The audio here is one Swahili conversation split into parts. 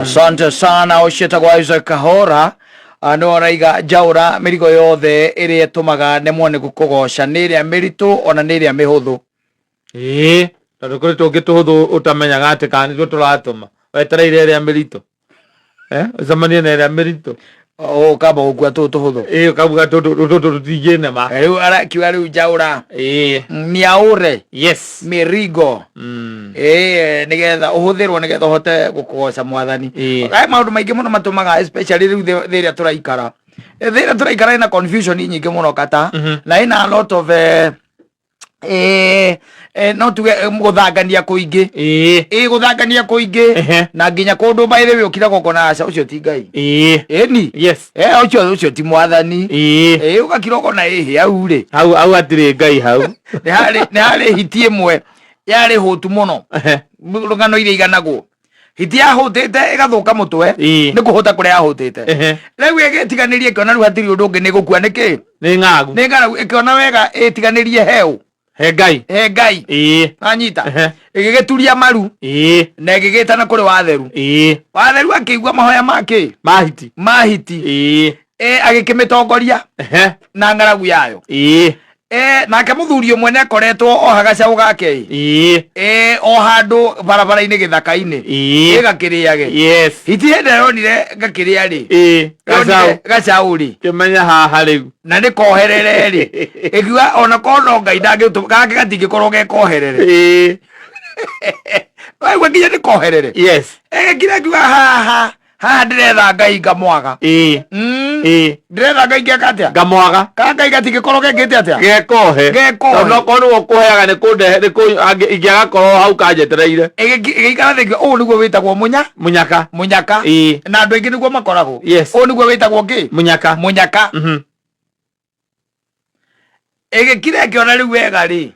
Asante sana ucietagwa Isaac Kahora no araiga njaura mirigo yothe iri tumaga nemwo ni gukugoca ni ria miritu ona ni ria mihuthu tondu kuri tungi tuhuthu utamenyaga ati kana nitwo turatuma wetereire ria miritu ucemanie na ria miritu kamba gukua tuhuthu ukabuga tutingĩnema riu arakiuga riu njaura niaure yes mirigo nigetha uhuthirwo nigetha uhote gukugoca mwathani maundu maingi muno matumaga especially riu thiria turaikara ina confusion nyingi muno kata na ina a lot of no tuge guthangania kuingi guthangania kuingi na nginya kundu baire we ukira gukona aca ucio ti ngai ni yes ucio ti mwathani ugakira gukona hau ri hau atiri ngai hau ni hari hiti imwe yari hutu muno rugano ire iganagwo hiti yahutite igathuka mutwe ni kuhuta kuria yahutite riu igitiganirie kiona riu hatiri undu ungi ni gukua niki ni ng'aragu ikiona wega itiganirie heu he ngai anyita igigituria maru na igigitana kuri watheru akigua mahoya make mahiti agikimitongoria na ng'aragu yayo nake muthuri umwe nekoretwo ohaga caũ gake o handu barabara-ini githaka-ini gakiriage hiti hindi yonire gakiria ri gacaũ ri kimenya haha riu na ni koherere ri ikiuga ona kono ngai ndangĩtũma gake gatingĩkorwo gekoherere waigua nginya ni koherere kira kiuga haha ndiretha ngai ngamwaga ndiretha ngai ngeka atia ngamwaga ka ngai gatingĩkorwo gekĩte atia gekohe onokorwo nĩguo kũheaga nĩ ingĩaga korwo hau kanjetereire igĩikara thĩ ũũ nĩguo wĩtagwo munyaka na andũ aingĩ nĩguo makoragwo ũũ nĩguo wĩtagwo kĩ munyaka ĩgĩkire kĩona rĩu wega rĩ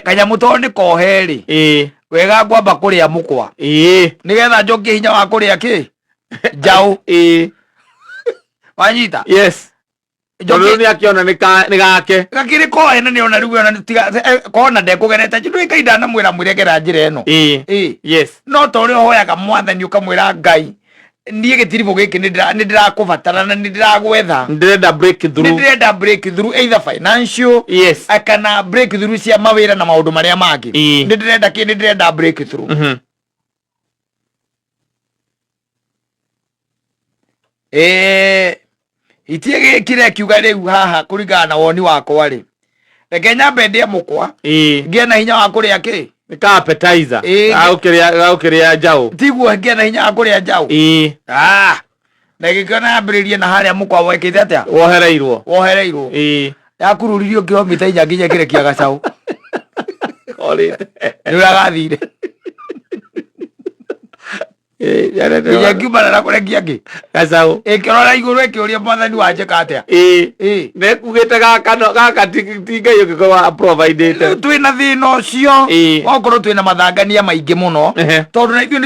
kanyamũ tondũ nĩ kohe rĩ wega ngwamba kũrĩa mũkwa nĩgetha njokie hinya wa kũrĩa kĩ njaũ wanyita tondũ nĩ akĩona nĩ gake gakĩrĩ kohe na nĩona rĩu ona kona ndekũgerete ndũĩ Ngai ndanamwĩra mwĩregera njĩra ĩno no ta ũrĩa ũhoyaga mwathani ũkamwĩra Ngai niĩ gĩtiribũ gĩkĩ nĩ ndĩrakũbatara na nĩ ndĩragwetha ndĩrenda breakthrough either financial kana breakthrough cia mawĩra na maũndũ marĩa mangĩ nĩ ndĩrenda breakthrough itie gĩkire kiuga rĩu haha kũringana na woni wakwa rĩ reke nyambe ndĩe mũkwa ngĩe na hinya wa kũrĩa kĩ nĩ appetizer gagũkĩrĩa njaũ tiguo ngĩe na hinya wa kũrĩa njaũ na gĩkĩona yambĩrĩrie na harĩa mũkwa wekĩte atĩa wohereirwo yakururirio ngĩomĩte inya nginya ngĩrekia gacaũ nĩ ũragathire iya ngiumana na kũrekia ngĩ gacaũ ĩkĩrora igũrũ ĩkĩũria mwathani wanjĩka atĩa nekugĩte gaka ti Ngai ũngĩkorwo providete twĩna thĩna ũcio okorwo twĩna mathangania maingĩ mũno tondũ na ithuĩ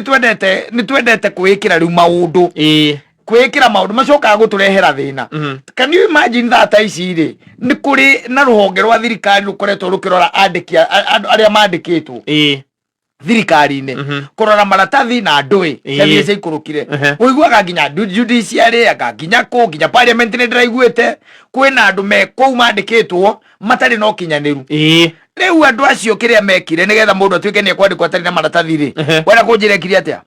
nĩ twendete kwĩĩkĩra rĩu maũndũ kwĩĩkĩra maũndũ macokaga gũtũrehera thĩna can you imagine that ici rĩ nĩ kũrĩ na rũhonge rwa thirikari rũkoretwo rũkĩrora andĩki arĩa mandĩkĩtwo thirikari-inĩ kũrora maratathi na ndũĩ ciathiĩ ciaikũrũkire ũiguaga nginya judiciary anga nginya parliament nĩ ndĩraiguĩte kwĩna andũ me kũu mandĩkĩtwo matarĩ na ũkinyanĩru rĩu andũ acio kĩrĩa mekire nĩgetha mũndũ atuĩke nĩ ekwandĩkwo atarĩ na maratathi rĩ wenda kũnjĩrekire atĩa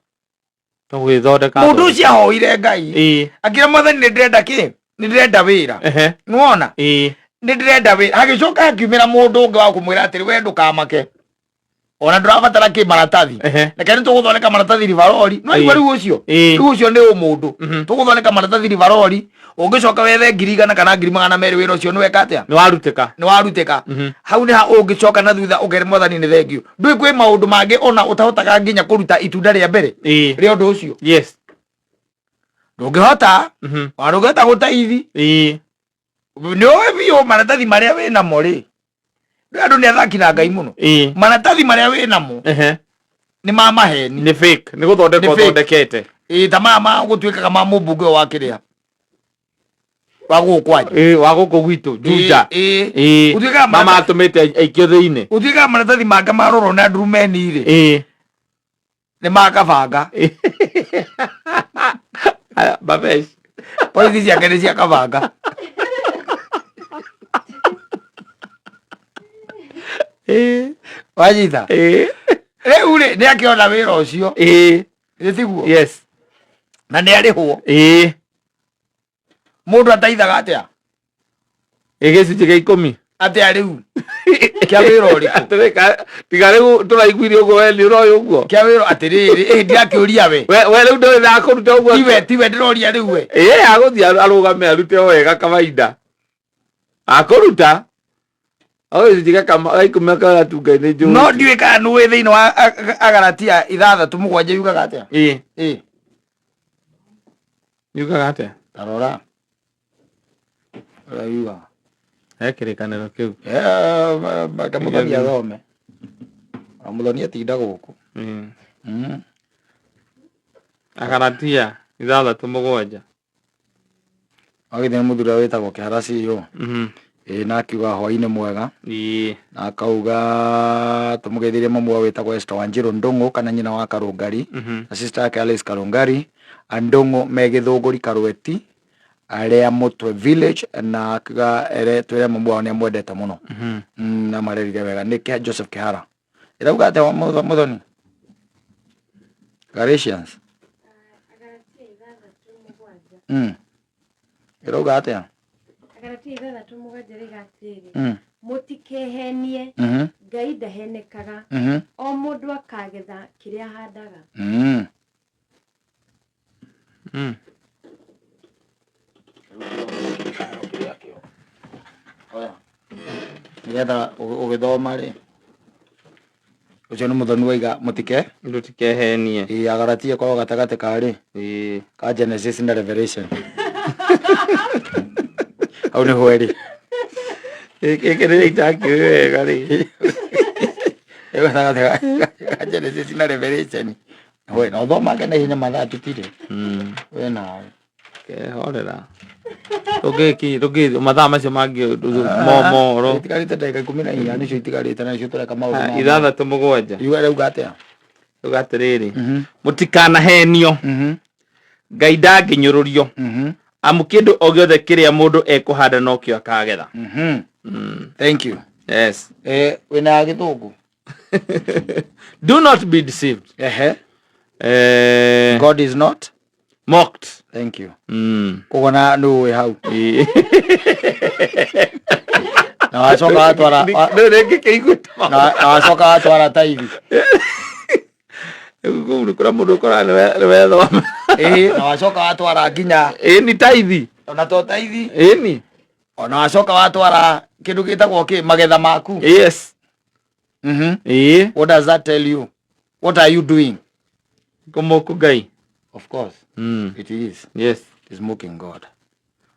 mũndũ ũcio ahoire Ngai akĩra mwathani nĩ ndĩrenda kĩ nĩ ndĩrenda wĩra nĩwona nĩ ndĩrenda wĩra hagĩcoka hakiumĩra mũndũ ũngĩ wa kũmwĩra atĩrĩ we ndũkamake ona ndũrabatara kĩ maratathi reke nĩ tũgũthondeka maratathi rivarori no igua rĩu ũcio nĩ ũmũndũ tũgũthondeka maratathi rivarori ũngĩcoka wethe 100 kana 200 wĩra ũcio nĩ weka atĩa nĩ warutĩka hau nĩ ha ũngĩcoka na thutha ũkere mwathani nĩ thengio ndũĩ kwĩ maũndũ mangĩ ona ũtahotaga nginya kũruta itunda rĩa mbere rĩa ũndũ ũcio ndũngĩhota ndũngĩhota gũtaithi nĩũĩ biũ maratathi marĩa wĩnamo rĩ andũ nĩ athaki na Ngai mũno maratathi marĩa wĩnamo nĩ ma maheni nĩ fake nĩ gũthondekwo thondekete ta mama gũtuĩkaga ma mũmbunge wa kĩrĩa wa gũkũ gwitũ Juja mama atũmĩte aikio thĩinĩ gũtuĩkaga maratathi manga marorwo na ndurumeni rĩ nĩ makabanga Babesh. Polisi cia kene cia kabanga. Wanyita. Riu ri ni akiona wira ucio. Gitiguo. Yes. Na ni arihwo. Mundu ataithaga atia. Igicunjĩ gĩa 10. Atia riu. Kia wira uriku. Tiga riu turaiguire uguo we ni uroyo uguo. Kia wira atiriri ndiakiuria we. We riu ndori na kuruta uguo. Tiwe ndiroria riu we. Aguthii arugame arute o wega kawaida. Akuruta. Gĩcunjĩ gĩa 10 gagatunga-inĩ njũĩ. No ndiũĩ kana nĩ wĩ thĩinĩ wa Agalatia 6:7 yugaga atĩa? Yugaga atĩa? Tarora. Ũrĩa yugaga. He kĩrĩkanĩro kĩu. Mũthoni athome. Mũthoni atinda gũkũ. Agalatia 6:7. Agĩthiĩ mũthuri wĩtagwo Kĩhara CEO. Na akiuga hwainĩ mwega. Na akauga tũmũgeithirie mamu wao wĩtagwo Esther Wanjiru Ndung'u kana nyina wa Karũngari na sister yake Alice Karũngari Ndung'u me Gĩthũngũri Karweti arĩa Mũtwe village na akiuga twĩre mamu wao nĩ amwendete mũno na marerire wega nĩ Joseph Kĩhara. Ĩrauga atĩa Mũthoni? Galatians. Ĩrauga atĩa? Agalatia 6:7 atĩrĩ mutikehenie Ngai ndahenekaga o mũndũ akagetha kĩrĩa ahandaga. Nigetha ũgĩthoma rĩ ucio nĩ Mũthoni waiga mutikehenie. Agalatia korwo gatagatĩ karĩ ka Genesis na Revelation. Au nĩ hweri. Gĩkĩrĩ itakĩũĩ wega rĩ. Genesis na Revelation. We no thomage na hinya mathaa tũtirĩ. We nawe. Kehorera. Rũgĩ mathaa macio mangĩ momoro. Itigarĩte ndagĩka 14 nĩcio itigarĩte nacio tũreka maũndũ. 6:7. Yuga rĩu atĩa? Rĩu atĩrĩrĩ. Mũtikanahenio. Ngai ndangĩnyũrũrio. Amu kĩndũ o gĩothe kĩrĩa mũndũ ekũhanda no kĩo akagetha. Thank you. Yes. Wĩna Gĩthũngũ. Do not be deceived. God is not mocked. Thank you. Kugona nũĩ hau. Na wacoka watwara. Na wacoka watwara taithi. Kũu kũrĩa mũndũ ũkora nĩ wethoma. Na wacoka watwara nginya. Ni taithi. Ona to taithi. Ni. Ona wacoka watwara kĩndũ gĩtagwo magetha maku. Yes. What does that tell you? What are you doing? Kũmũkũ Ngai. Of course. It is. Yes. It is mocking God.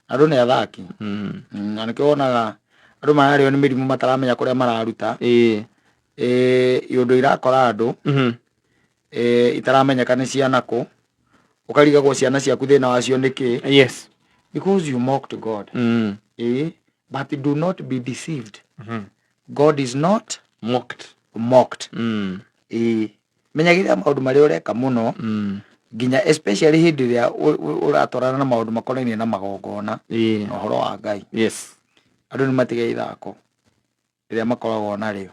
Andũ nĩ athaki. Na nĩkĩo wonaga andũ mararĩo nĩ mĩrimũ mataramenya kũrĩa mararuta. Iũndũ irakora andũ. Itaramenyeka nĩ ciana kũ. Ũkarigagwo ciana ciaku thĩna wacio nĩkĩ? Yes. Because you mocked God. But do not be deceived. God is not mocked. Menyagĩrĩra maũndũ marĩa ũreka mũno. Nginya especially hĩndĩ ĩrĩa ũratwarana na maũndũ makonainie na magongona na ũhoro wa Ngai. Yes. Andũ nĩ matige ithako rĩrĩa makoragwo narĩo.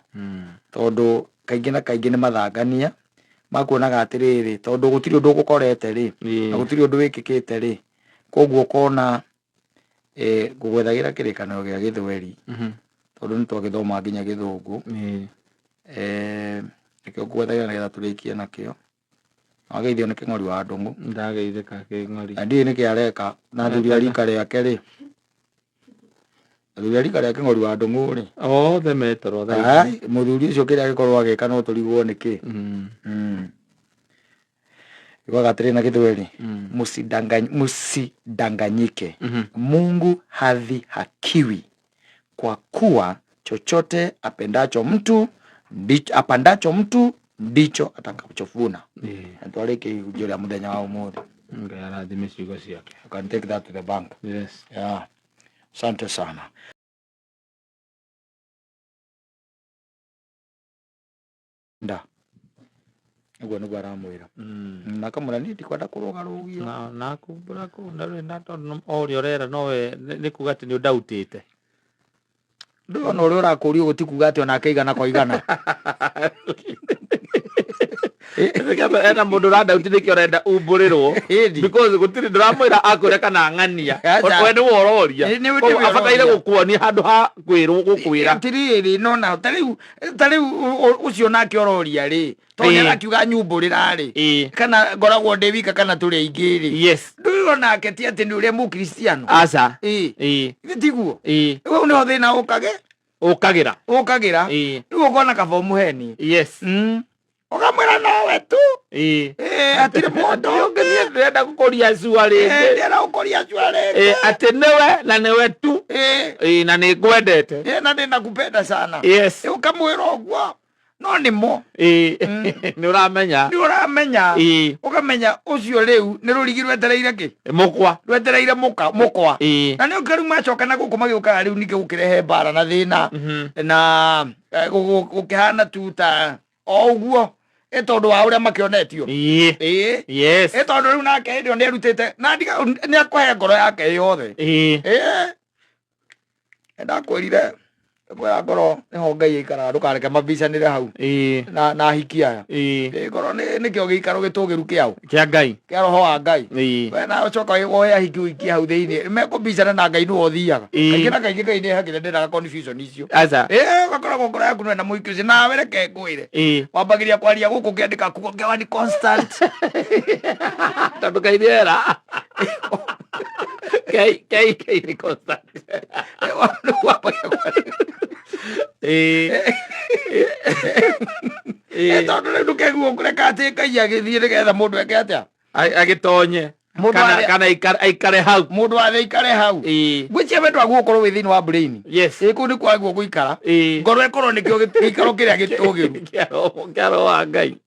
Tondũ kaingĩ na kaingĩ nĩ mathangania makuonaga atĩrĩrĩ tondũ gũtirĩ ũndũ ũgũkorete rĩ na gũtirĩ ũndũ wĩkĩkĩte rĩ koguo kona ngũgwethagĩra kĩrĩkanĩro gĩa Gĩthweri tondũ nĩ twagĩthoma nginya Gĩthũngũ. Nĩkĩo ngwethagĩra nĩgetha tũrĩkie nakĩo. Wageithio nĩ Kĩng'ori wa Ndung'u. Ndageithĩka Kĩng'ori. Ndiĩ nĩkĩ areka na athuri a rika rĩake rĩ. Athuri a rika rĩa Kĩng'ori wa Ndung'u rĩ. Othe metoro thaa ici. Mũthuri ũcio kĩrĩa agĩkorwo agĩka no tũrigwo nĩkĩ. Yugaga atĩrĩ na Gĩthweri. Msidanganyike. Mungu hadhihakiwi kwa kuwa chochote apandacho mtu ndicho atakachovuna. Nitwarĩkie ihunjio rĩa mũthenya wa ũmũthĩ. Ngai arathime ciugo ciake. You can take that to the bank. Yes. Yeah. Asante sana. Ugo niguo aramwira na kamura ni ndikwenda kuruga rugia na kumbura ku na tondu ori orera nowe ni kuga ati ni undautite ndona uri urakuria gutikuga ati ona keigana kwa igana ena mundu radautite nikio renda umburirwo because gutiri ndiramwira akwira kana ng'ania we ni wororia abataire gukuonia handu ha kwirwo gukwira tiriri nona tariu ucio nake ororia ri tondu akiuga nyumburira ri kana ngoragwo ndi wika kana turi aingi ri yes nduo nake ti ati ni uria mu Kristiano aca tiguo we ni ho thina ukagira riu ukona kabomu heni yes ukamwira nowe tu atire mundu ungi nie ndenda gukoria cua ringi ndenda gukoria cua ringi ati niwe na niwe tu na ni ngwendete na ndenda kupenda sana yes ukamwira uguo no ni mo ni uramenya ukamenya ucio riu ni rurigi rwetereire ki mukwa rwetereire mukwa na ni ukaru macoka na guku magiuka riu nike gukirehe bara na thina na gukihana tuta oguo tondu wa uria makionetio yes tondu riu nake ndio ni arutite na ni akuhe ngoro yake yothe ndakwirire kwa ngoro niho Ngai ikara ndukareke mabicanire hau na hiki aya ngoro ni kio gikaro gitugiru kiao kia Ngai kia roho wa Ngai we na ucoka woya hiki wiki hau thiini mekubicana na Ngai nu othiaga kaingĩ na kaingĩ Ngai ni hakire ndenda confusion icio aca gakoragwo ngoro yaku na muiki ucio nawe reke ngwire wambagiria kwaria guku kiandika kuko kiawa ni constant tondu Ngai niera Ngai ni constant tondu riu ndukegua kureka ati Ngai agithie nigetha mundu eke atia agitonye kana aikare hau mundu athe ikare hau gwicia we ndwaguo korwo wi thiini wa brain yes ku ni kwaguo guikara ngoro ikorwo nikio gikaro kiria gitugiru kia roho wa Ngai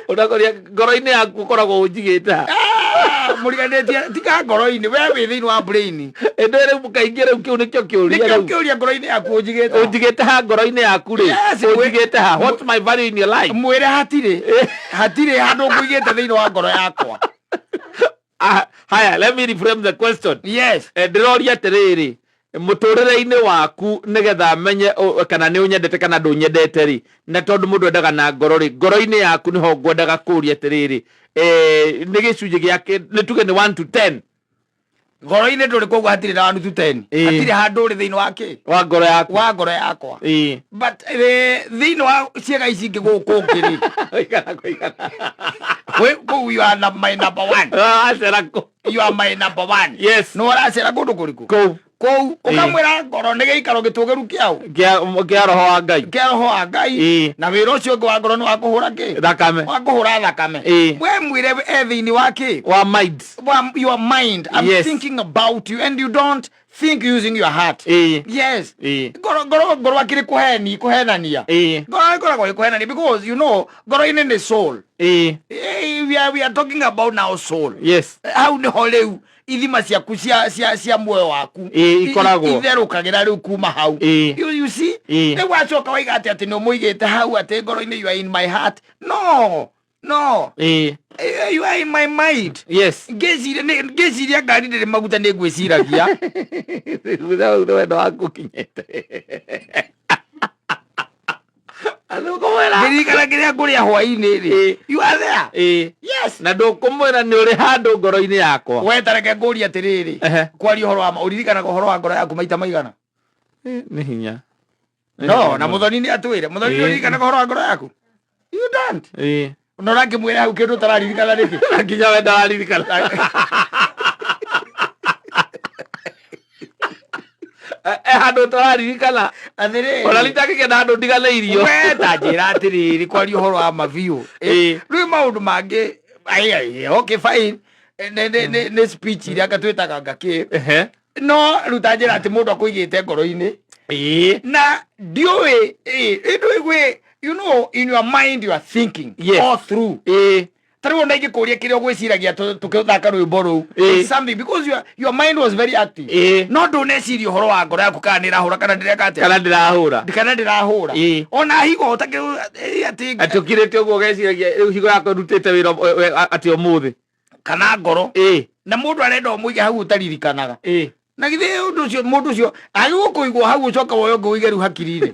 unakoria ngoro-ini yaku ukoragwo unjigite muriganitie tika ngoro-ini we wi thiini wa brain endo riu kaingĩ riu kiu nikio kiuria ngoro-ini yaku unjigite ha ngoro-ini yaku ri unjigite ha what's my value in your life mwire hatire handu nguigite thiini wa ngoro yakwa haya let me reframe the question yes ndiroria atiriri muturire-ini waku nigetha menye kana ni unyendete kana ndunyendete ri na tondu mundu endaga na ngoro ri ngoro-ini yaku niho ngwendaga kuria atiriri ni gicunji giake ni tuge ni 1 to 10 ngoro-ini nduri koguo hatire na 1 to 10 hatire handu uri thiini wake wa ngoro yakwa but thiini wa ciega ici ingi guku ngiri you are my number 1 acera ku you are my number 1 yes no aracera kundu kuriku kou ukamwira ngoro ni giikaro gitugiru kiao kia roho wa Ngai na wira ucio ungi wa ngoro ni wa kuhura ki thakame we mwire thiini wake wa mind your mind I'm thinking about you and you don't think using your heart yes ngoro akiri kuhenania ngoro ikoragwo kuhenania because you know ngoro ine ni soul we are talking about now soul yes how ni ho riu ithima ciaku cia muoyo waku ikoragwo itherukagira riu kuma hau you see ni wacoka waiga ati ni umuigite hau ati ngoro-ini you are in my heart no you are in my mind yes ngeciria ngari ndiri maguta ni ngwiciragia wendo waku kinyete ndirikana kiria nguria hwaini ri you are there yes na ndukumwira ni uri handu ngoro-ini yakwa we tareke nguria atiriri kwaria uhoro wa uririkana uhoro wa ngoro yaku maita maigana ni hinya no na muthoni ni atwire muthoni uririkana uhoro wa ngoro yaku you don't unora ngimwira hau kindu tararirikana riki nginya we ndararirikana handu tararirikana athiri ona litakigenda handu ndiganeirio we tanjira atiriri kwaria uhoro wa maviu riu maundu mangi okay fine ne speech iria gatwitaga ngaki no riu tanjira ati mundu akuigite ngoro-ini na ndiui you know in your mind you are thinking all through Taru na ingikuria kire gwiciragia tukithaka rwimbo ru. Something because your mind was very active. No nduneciria uhoro wa ngoro yaku kana nirahura kana ndireka atia. Kana ndirahura. Ona higo utake ati atukirete uguo geciragia higo yako rutite wira ati umuthi. Kana ngoro. Na mundu arenda umuige hau utaririkanaga. Na githe undu cio mundu cio agikuigwo hau ucoka woyo nguigeru hakirire.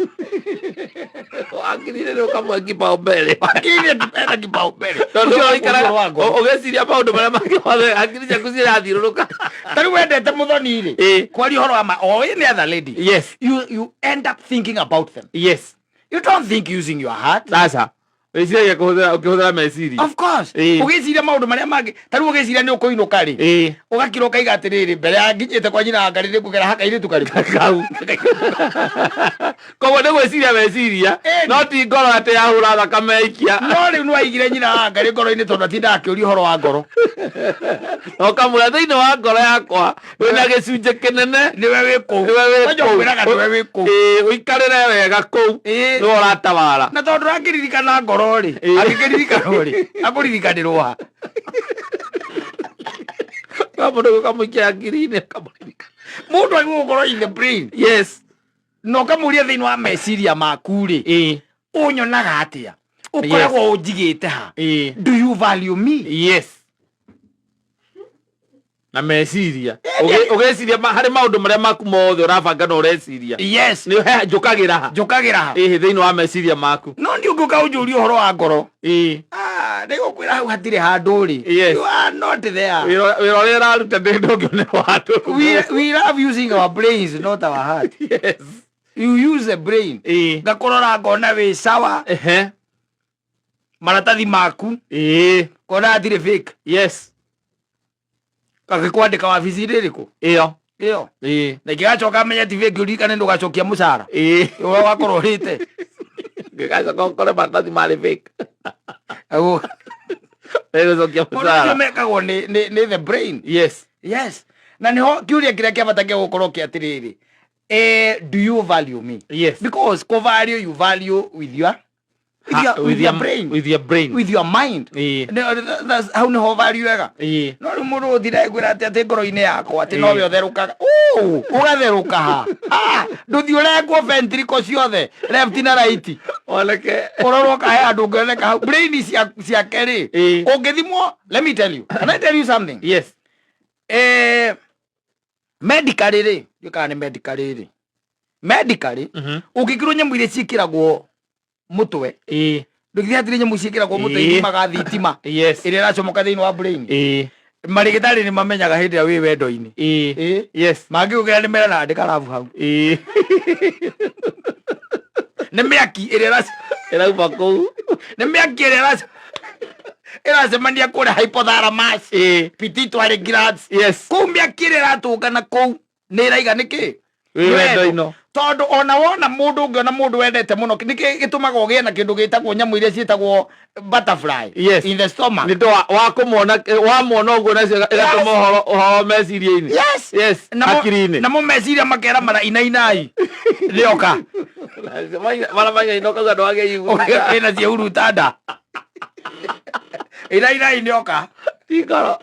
Akirire ro kamwe kipaumbele. Akirire ndipenda kipaumbele. Ndio ikara ogeciria maundu maria mangihothe akirire kucirathiruruka. Tari wendete muthoni ri. Kwari horo ama any other lady. Yes. You end up thinking about them. Yes. You don't think using your heart. Sasa. Weciria ukihũthĩra meciria. Of course. Ugeciria maundu maria mangi. Tari ugeciria ni ukuinuka ri. Ugakiroka igatiriri mbere ya nginyite kwa nyina ngari ri kugera haka iri tukari kau. Koguo nĩ gwĩciria meciria no ti ngoro atĩ yahũra thakame ikia. No rĩu nĩ waigire nyina ngari ngoro-inĩ tondũ atindaga akĩũria ũhoro wa ngoro. Ũkamwĩra thĩinĩ wa ngoro yakwa wĩna gĩcunjĩ kĩnene nĩwe wĩ kũu. Nĩwe wĩ kũu. Ũikarĩre wega kũu nĩwe ũratabara. Na tondũ ũrakĩririkana ngoro rĩ, angĩkĩririkana rĩ, akũririkanĩrwo ha. Mũndũ ũkamũikia ngiri-inĩ akamũririkana. Mũndũ aigua ngoro in the brain. Yes. No kamuria thĩinĩ wa meciria maku rĩ, ũnyonaga atĩa? Ũkoragwo ũnjigĩte ha? Do you value me? Yes. Na meciria ugeciria harĩ maũndũ marĩa maku mothe ũrabanga na ũreciria. Yes. Nĩ njũkagĩra ha? Njũkagĩra ha? Thĩinĩ wa meciria maku. No ndiũngĩũka ũnjũrie ũhoro wa ngoro. Nĩgũkwĩra hau hatirĩ handũ rĩ. You are not there. Wĩra ũrĩa ũraruta ndũngĩonerwo handũ. We love using our brains, not our heart. Yes. You use the brain. Ngakorora ngona wĩ sawa. Maratathi maku. Kona hatirĩ fake. Yes. Kagikwandĩka wabici rĩrĩkũ? Ĩyo. Na ingĩgacoka menye ti fake ũririkane ndũgacokia mũcara. Ũrĩa wakorwo ũrĩte. Ngĩgacoka ũkore maratathi marĩ fake. Ndũgacokia mũcara. Ũcio mekagwo nĩ the brain. Yes. Yes. Na nĩho kĩũria kĩrĩa kĩabatakia gũkorwo kĩatĩrĩrĩ. Do you value me? Yes. Because value you value with your brain. With your brain. With your mind. That's how niho value wega. No rĩu mũndũ ũthira gwĩra atĩ ngoro-inĩ yakwa atĩ no we ũtherũkaga. Ũgatherũka ha. Ndũthi ũrengwo ventricle ciothe left na right. Oneke. Ũrorwo kahe andũ ũngĩoneka hau. Brain ciake rĩ. Ũngĩthimwo, let me tell you. Can I tell you something? Yes. Medically rĩ. Kana nĩ medically rĩ. Medically. Ũngĩkĩrwo nyamũ iria ciĩkĩragwo mutwe ndũgithia hatirĩ nyamũ ciĩkĩragwo mutwe ithimaga thitima ĩrĩa ĩracomoka thĩinĩ wa brain. Marĩgĩtarĩ nĩ mamenyaga hĩndĩ ĩrĩa wĩ wendo-inĩ. Yes. Mangĩgũkĩra nĩ mera andĩka rabu hau. Nĩ mĩaki ĩrĩa ĩrauma kũu. Nĩ mĩaki ĩrĩa ĩracemania kũrĩa hypothalamus pituitary glands. Yes. Kũu mĩaki ĩrĩa ĩratũngana kũu nĩ ĩraiga nĩkĩ? Wendo. Tondu ona wona mũndũ ũngĩona mũndũ wendete mũno nĩkĩ gĩtũmaga ũgĩe na kĩndũ gĩtagwo nyamũ iria ciĩtagwo butterfly in the stomach. Nĩ wa kũmona ũguo nacio ĩgatũma ũhoro meciria-inĩ. Yes. Hakiri-inĩ. Namo meciria makera mara inainai rĩoka. Mara mainainoka ũga ndwagĩigua. Ĩna ciĩhuruta nda. Inainai nĩoka. Tikoro.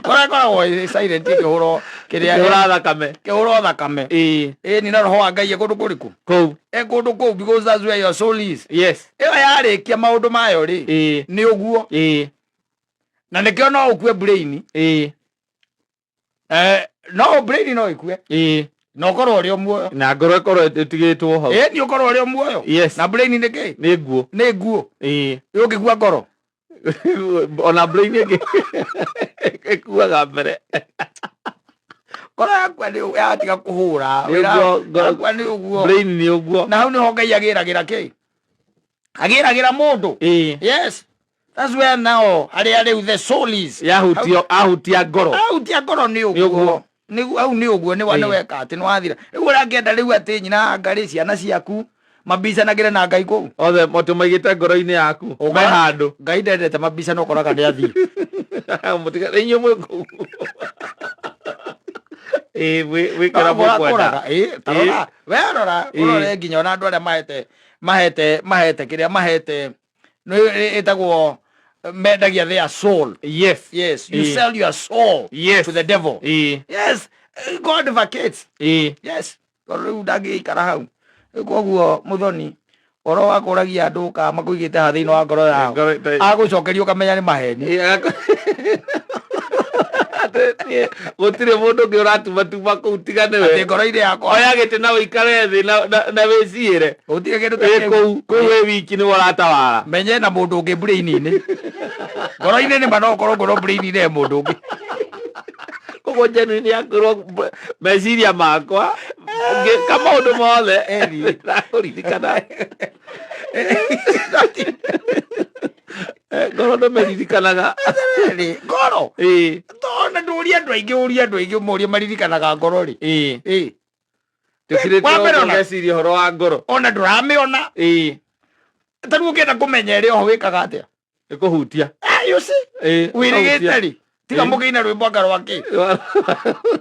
Koragwo silent kĩhũro kĩrĩa kĩhũro thakame. Nĩ na roho wa Ngai kũndũ kũrĩkũ? Kũu. Kũndũ kũu because that's where your soul is. Yes. Ĩyo yarĩkia maũndũ mayo rĩ. Nĩ ũguo. Na nĩkĩo no ũkue brain. No brain no ĩkue. No ũkorwo ũrĩ o muoyo. Na ngoro ĩkorwo ĩtigĩtwo hau. Nĩ ũkorwo ũrĩ o muoyo. Yes. Na brain nĩ kĩ? Nĩ nguo. Nĩ nguo. Ũngĩkua ngoro. Ona brain ĩngĩ ĩkuaga mbere. Ngoro yakwa nĩ yatiga kũhũra. Nĩ ũguo. Brain nĩ ũguo. Na hau nĩho Ngai agĩragĩra kĩ? Agĩragĩra mũndũ. Yes. That's where now rĩu the soul is. Ahutia ngoro. Ahutia ngoro nĩ ũguo. Hau nĩ ũguo nĩ weka atĩ nĩ wathira. Rĩu ũrakĩenda rĩu atĩ nyina Ngai ciana ciaku mabicanagĩre na Ngai kũu. Othe motu maigĩte ngoro-inĩ yaku. Me handũ. Ngai ndendete mabicano ũkoraga nĩ athii. Mũtiga inyuĩ mwĩ kũu. Wĩkĩra mũkwenda. Tarora. Werora. Ũrore nginya ona andũ arĩa mahete kĩrĩa mahete ĩtagwo mendagia their soul. Yes. You sell your soul to the devil. Yes, God vacates. Yes, riu ndangĩikara hau koguo Muthoni oro wakũragia andũ ka makũigĩte ha thĩinĩ wa ngoro yao agũcokerio ũkamenya nĩ maheni. Gũtirĩ mũndũ ũngĩ ũratumatuma kũu tiga nĩwe ngoro-inĩ yakwa oya gĩtĩ na ũikare thĩ na wĩciĩre gũtirĩ kĩndũ kũu wĩ wiki nĩ ũratawara menye na mũndũ ũngĩ brain-inĩ ngoro-inĩ nĩ manokorwo ngoro brain-inĩ ya mũndũ ũngĩ. koguo njeni nĩ akorwo meciria makwa kamaũndũ mothe ndakũririkana ngoro ndũmeririkanaga ngoro tona ndũria andũ aingĩ ũmoria maririkanaga ngoro rĩ tũkirĩtĩgeciria ũhoro wa ngoro ona ndũramĩona tarĩu ũngĩenda kũmenya ĩrĩ oho wĩkaga atĩa ĩkũhutia wĩrĩgĩte rĩ tiga mũkĩina rwĩmbo anga rwakĩ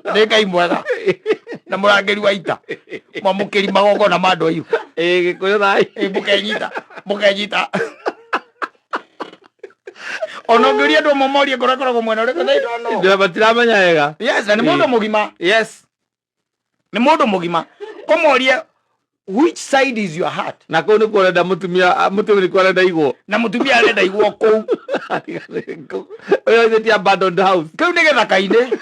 nĩ Ngai mwega na mũrangĩri wa ita mwamũkĩri magongona ma andũ airũ gĩkũyũ thai mũkenyita ona ũngĩũria andũ momorie ngoro ĩkoragwo mwena ũrĩkũ they don't know. Matiramenya wega. Yes, na nĩ mũndũ mũgima. Yes. Nĩ mũndũ mũgima. Ũmorie which side is your heart? Na kũu nĩ kũrenda mũtumia nĩ kũrenda igwo. Na mũtumia arenda igwo kũu. Ũyũ nĩ ti abandoned house. Kũu nĩ gĩthaka-inĩ.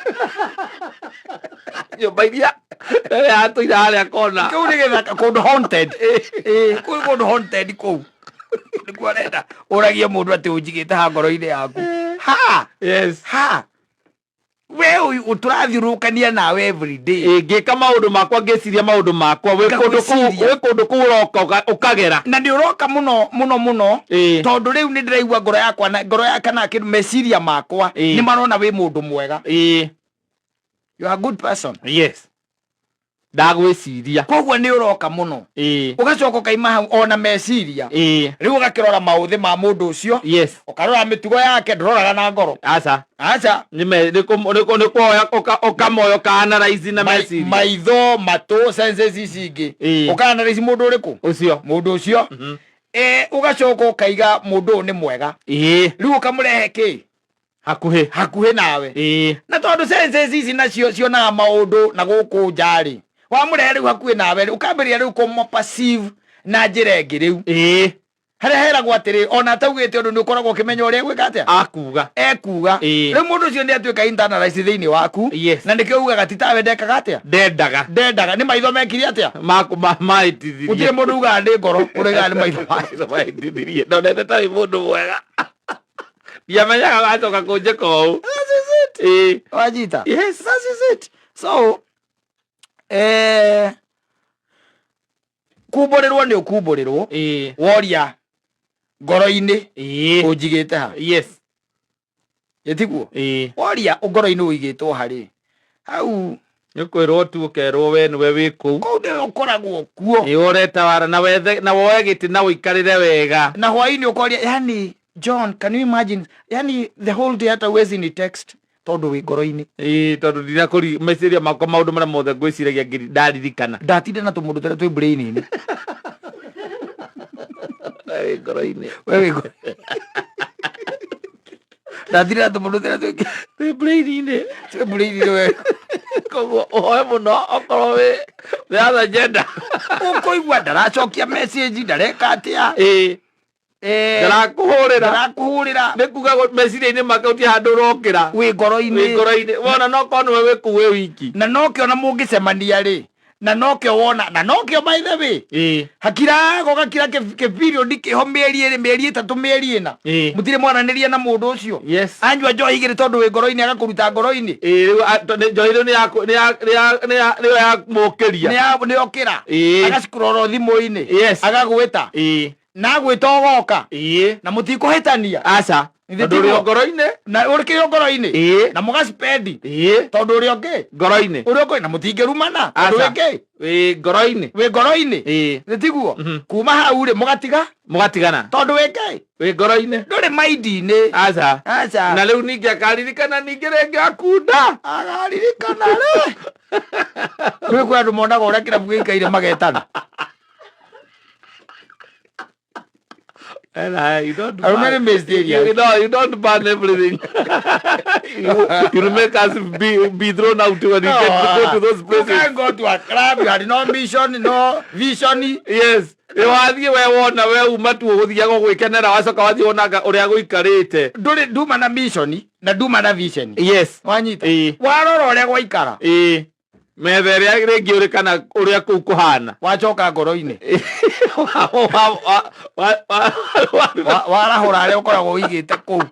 Nyũmba iria yatũire harĩa kona. Kũu nĩ gĩthaka kũndũ haunted. Kũu kũndũ haunted kũu. Nĩkuo arenda ũragie mũndũ atĩ ũnjigĩte ha ngoro-inĩ yaku. Yes. We ũtũrathiũrũrũkania nawe every day. Ngĩka maũndũ makwa ngĩciria maũndũ makwa wĩ kũndũ kũu ũroka ũkagera. Na nĩ ũroka mũno tondũ rĩu nĩ ndĩraigua ngoro yakwa na meciria makwa nĩ marona wĩ mũndũ mwega. You are a good person. Yes. Ndagwĩciria. Koguo nĩ ũroka mũno. Ũgacoka ũkaima hau ona meciria. Rĩu ũgakĩrora maũthĩ ma mũndũ ũcio. Yes. Ũkarora mĩtugo yake ndũroraga na ngoro. Aca. Nĩ ũkamoya ũka-analyze na meciria. Maitho, matũ, senses ici ingĩ. Ũka-analyze mũndũ ũrĩkũ? Ũcio. Mũndũ ũcio. Ũgacoka ũkaiga mũndũ ũyũ nĩ mwega. Rĩu ũkamũrehe kĩ? Hakuhĩ nawe. Na tondũ senses ici nacio cionaga maũndũ na gũkũ njarĩ. Wamũrehe rĩu hakuhĩ nawe ũkambĩrĩria rĩu kũmũ-perceive na njĩra ĩngĩ rĩu. Harĩa heragwo atĩrĩ ona ataugĩte ũndũ nĩ ũkoragwo ũkĩmenya ũrĩa egwĩka atĩa? Ekuga. Rĩu mũndũ ũcio nĩ atuĩka internalize thĩinĩ waku. Na nĩkĩo ugaga ti tawe ndekaga atĩa? Ndendaga. Nĩ maitho mekire atĩa? Maĩtithirie. Gũtirĩ mũndũ ugaga nĩ ngoro ũraugaga nĩ maitho maĩtithirie. Ndonete tarĩ mũndũ mwega. Ndiamenyaga gacoka kũnjĩka ũũ. That is it. Wajita. Yes. That is it. So kumbũrĩrwo nĩ ũkumbũrĩrwo woria ngoro-inĩ ũnjigĩte ha. Yes. Yetiguo. Woria ngoro-inĩ ũigĩtwo harĩ hau nĩ kwĩrwo tu ũkerwo we nĩwe wĩ kũu. Kũu nĩ ũkoragwo kuo. Ũretawara na woe gĩtĩ na ũikarĩre wega. Na hwaĩ-inĩ ũkoria yani John, can you imagine? Yani the whole day hata wezi ni text tondũ wĩ ngoro-inĩ. Tondũ ndinakũri meciria makwa maũndũ marĩa mothe ngwĩciragia ndaririkana. Ndatinda na tũmũndũ tũrĩa twĩ brain-inĩ. Wĩ ngoro-inĩ. Wĩ ngoro. Ndatinda na tũmũndũ tũrĩa twĩ brain-inĩ. Twĩ brain-inĩ we. Koguo ũhoe mũno okorwo wĩ other gender. Ũkũigua ndaracokia message ndareka atĩa. Ndarakuhũrĩra nĩ kuga meciria-inĩ make ũtirĩ handũ ũrokĩra wĩ ngoro-inĩ. Wona no korwo nĩwe wĩ kũu wĩ wiki. Na nokĩo na mũngĩcemania rĩ na nokĩo wona na nokĩo by the way hakirago gakira kĩperiod kĩho mĩeri ĩtatũ mĩeri ĩna mũtirĩ mwaranĩria na mũndũ ũcio. Anyua njohi igĩrĩ tondũ wĩ ngoro-inĩ agakũruta ngoro-inĩ. Njohi rĩu nĩyo yamũkĩria nĩyokĩra agacikũrora thimũ-inĩ agagwĩta na gwĩta ũgoka na mũtikũhĩtania. Aca. Tondũ ũrĩ ngoro-inĩ. Na ũrĩ ngoro-inĩ. Na mũgacipendi. Tondũ ũrĩ ũngĩ ngoro-inĩ. Ũrĩ ũngĩ na mũtingĩrumana. Tondũ wĩkĩ wĩ ngoro-inĩ. Wĩ ngoro-inĩ. Nĩ tiguo. Kuma hau rĩ mũgatigana. Tondũ wĩkĩ wĩ ngoro-inĩ. ndũrĩ mind-inĩ. Aca. Na rĩu ningĩ akaririkana ningĩ rĩngĩ akunda. Akaririkana rĩ. Rĩu kwĩ andũ monaga ũrĩa kĩrabu gĩikaire magetana. And you don't I remember Mysteria. You don't ban everything. You make us be thrown out when you get to go to those places. You can't go to a club. You had no mission, no vision. Yes. Wathi we wona we uma tu guthia go gwikenera wacoka wathi onaga uria guikarite nduma na mission na nduma na vision. Yes. Wanyita warora uria gwaikara metha ria ringi uri kana uria kuu kuhana wacoka ngoro-ini warahura aria ukoragwo wigite kuu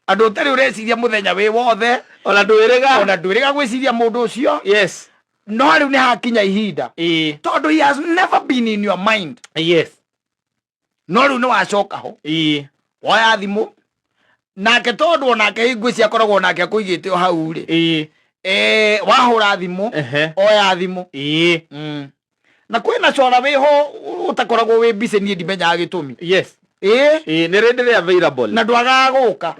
andu utari ureciria muthenya wi wothe ona ndwiriga gwiciria mundu ucio. Yes. No riu ni hakinya ihinda tondu he has never been in your mind. Yes. No riu ni wacoka ho woya thimu nake tondu onake hingwici akoragwo nake akuigite o hau ri wahura thimu oya thimu na kwina cora wiho utakoragwo wi busy ni ndimenyaga gitumi. Yes. Ni readily available na ndwaga guka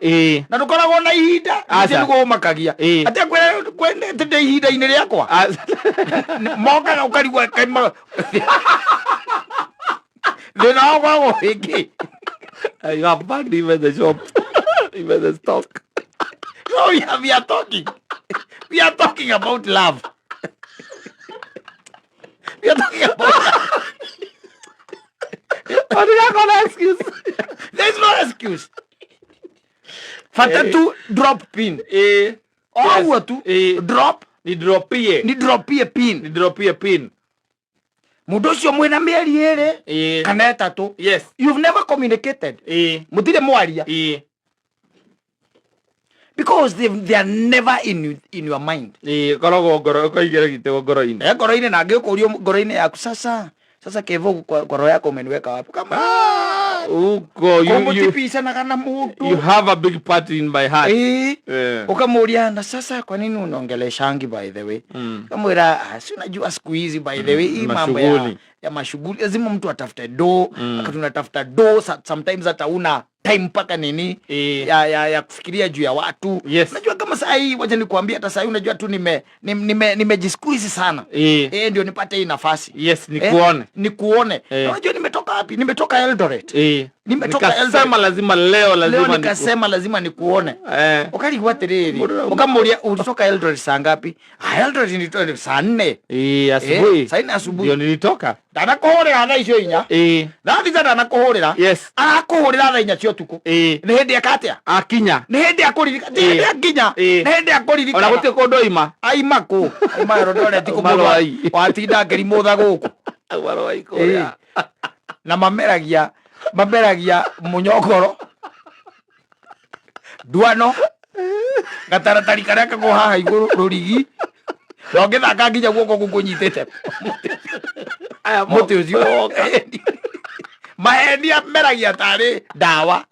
na ndukoragwo na ihinda niguo makagia atia kwendete nde ihinda-ini riakwa mokaga ukarigwa kaima thina wagwo wingi. You have banned even the shop, even the stock. No, we are talking about love. We are talking about love. What is that excuse? There is no excuse. Fata tu drop pin. Yes. Tu drop. Ni dropie pin. Mundu ucio mwina mieri iri kana etatu. Yes. You've never communicated. Mutire mwaria. Because they are never in your mind. Korogo ngoro koigera gitego ngoro-ini. Ngoro-ini na ngikurio ngoro-ini yaku sasa Kevo kwa roho yako umeniweka wapi? Kama uko you have a big part in my heart. Ukamuulia na sasa kwa nini unaongeleshangi by the way? Kamwira si unajua siku hizi by the way hii mambo ya mashughuli lazima mtu atafute do, tunatafuta do sometimes hata una time paka nini ya kufikiria juu ya watu. Yes. Unajua kama saa hii wacha nikwambie hata saa hii unajua tu nimejisqueeze sana. Ndio nipate hii nafasi. Yes, nikuone. Unajua nimetoka wapi? Nimetoka Eldoret. Nikasema lazima leo nikasema lazima nikuone. Ukali watereri. Ukamulia ulitoka Eldoret saa ngapi? Eldoret nilitoka saa 4. Asubuhi. Saa 4 asubuhi. Ndio nilitoka. Ndanakuhurira thaa icio inya. Thathi za ndanakuhurira. Yes. Arakuhurira thaa inya cio tuku. Ni hindi akatia. Akinya. Ni hindi akuririka. Ni hindi akinya. Ni hindi akuririka. Ona gutie kundu ima. Aima ku. Aima rodore ti kumurwa. Watinda ngirimutha guku. Waro waikuria. Na mameragia munyogoro. Duano. Gataratari karia kago haha iguru rurigi. Ndongethaka nginya guoko gukunyitite. Aya muti ucio mahendia meragia tari dawa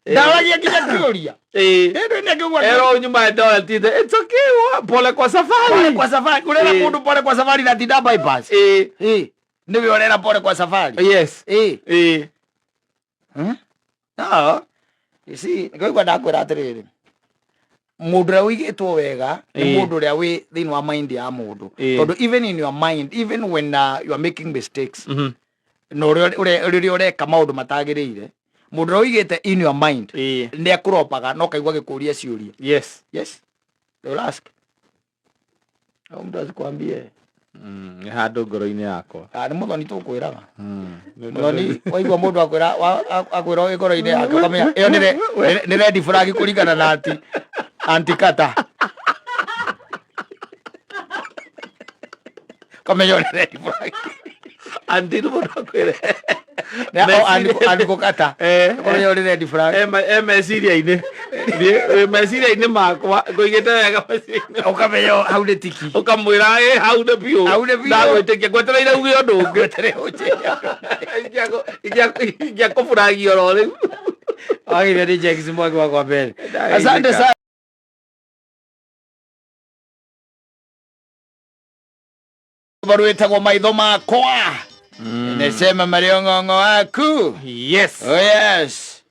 dawa ya kinya kiuria ndio ngegwa ero nyuma dawa tite. It's okay, pole kwa safari urera mundu pole kwa safari na tinda bypass niwe urera pole kwa safari. Yes. No, you see ngegwa ndakwira atiriri mundu ria wigitwo wega ni mundu ria wi thini wa mind ya mundu tondu even in your mind, even when you are making mistakes no uri ureka maundu matagirire mundu ria wigite in your mind ni akuropaga no kaigwa gikuria ciuria. Yes they'll ask mtu asikwambie ni handu ngoro-ini yakwa ni muthoni tukwiraga muthoni waigua mundu akwira ngoro-ini yake kamenya iyo ni red flag kuringana na antikata kamenya ni red flag andiru mundu akwire andiko kata kamenya ni red flag meciria-ini makwa nguigite wega meciria-ini ukamenya hau ni tiki ukamwira hau ni biu ndagwitikia gwetereire uge undu ungi ingĩakũbũragia oro rĩu agire ni James Mwangi wa mbere. Asante sana. Baruetagwo maitho makwa nesema mariongongo aku. Yes. Oh yes.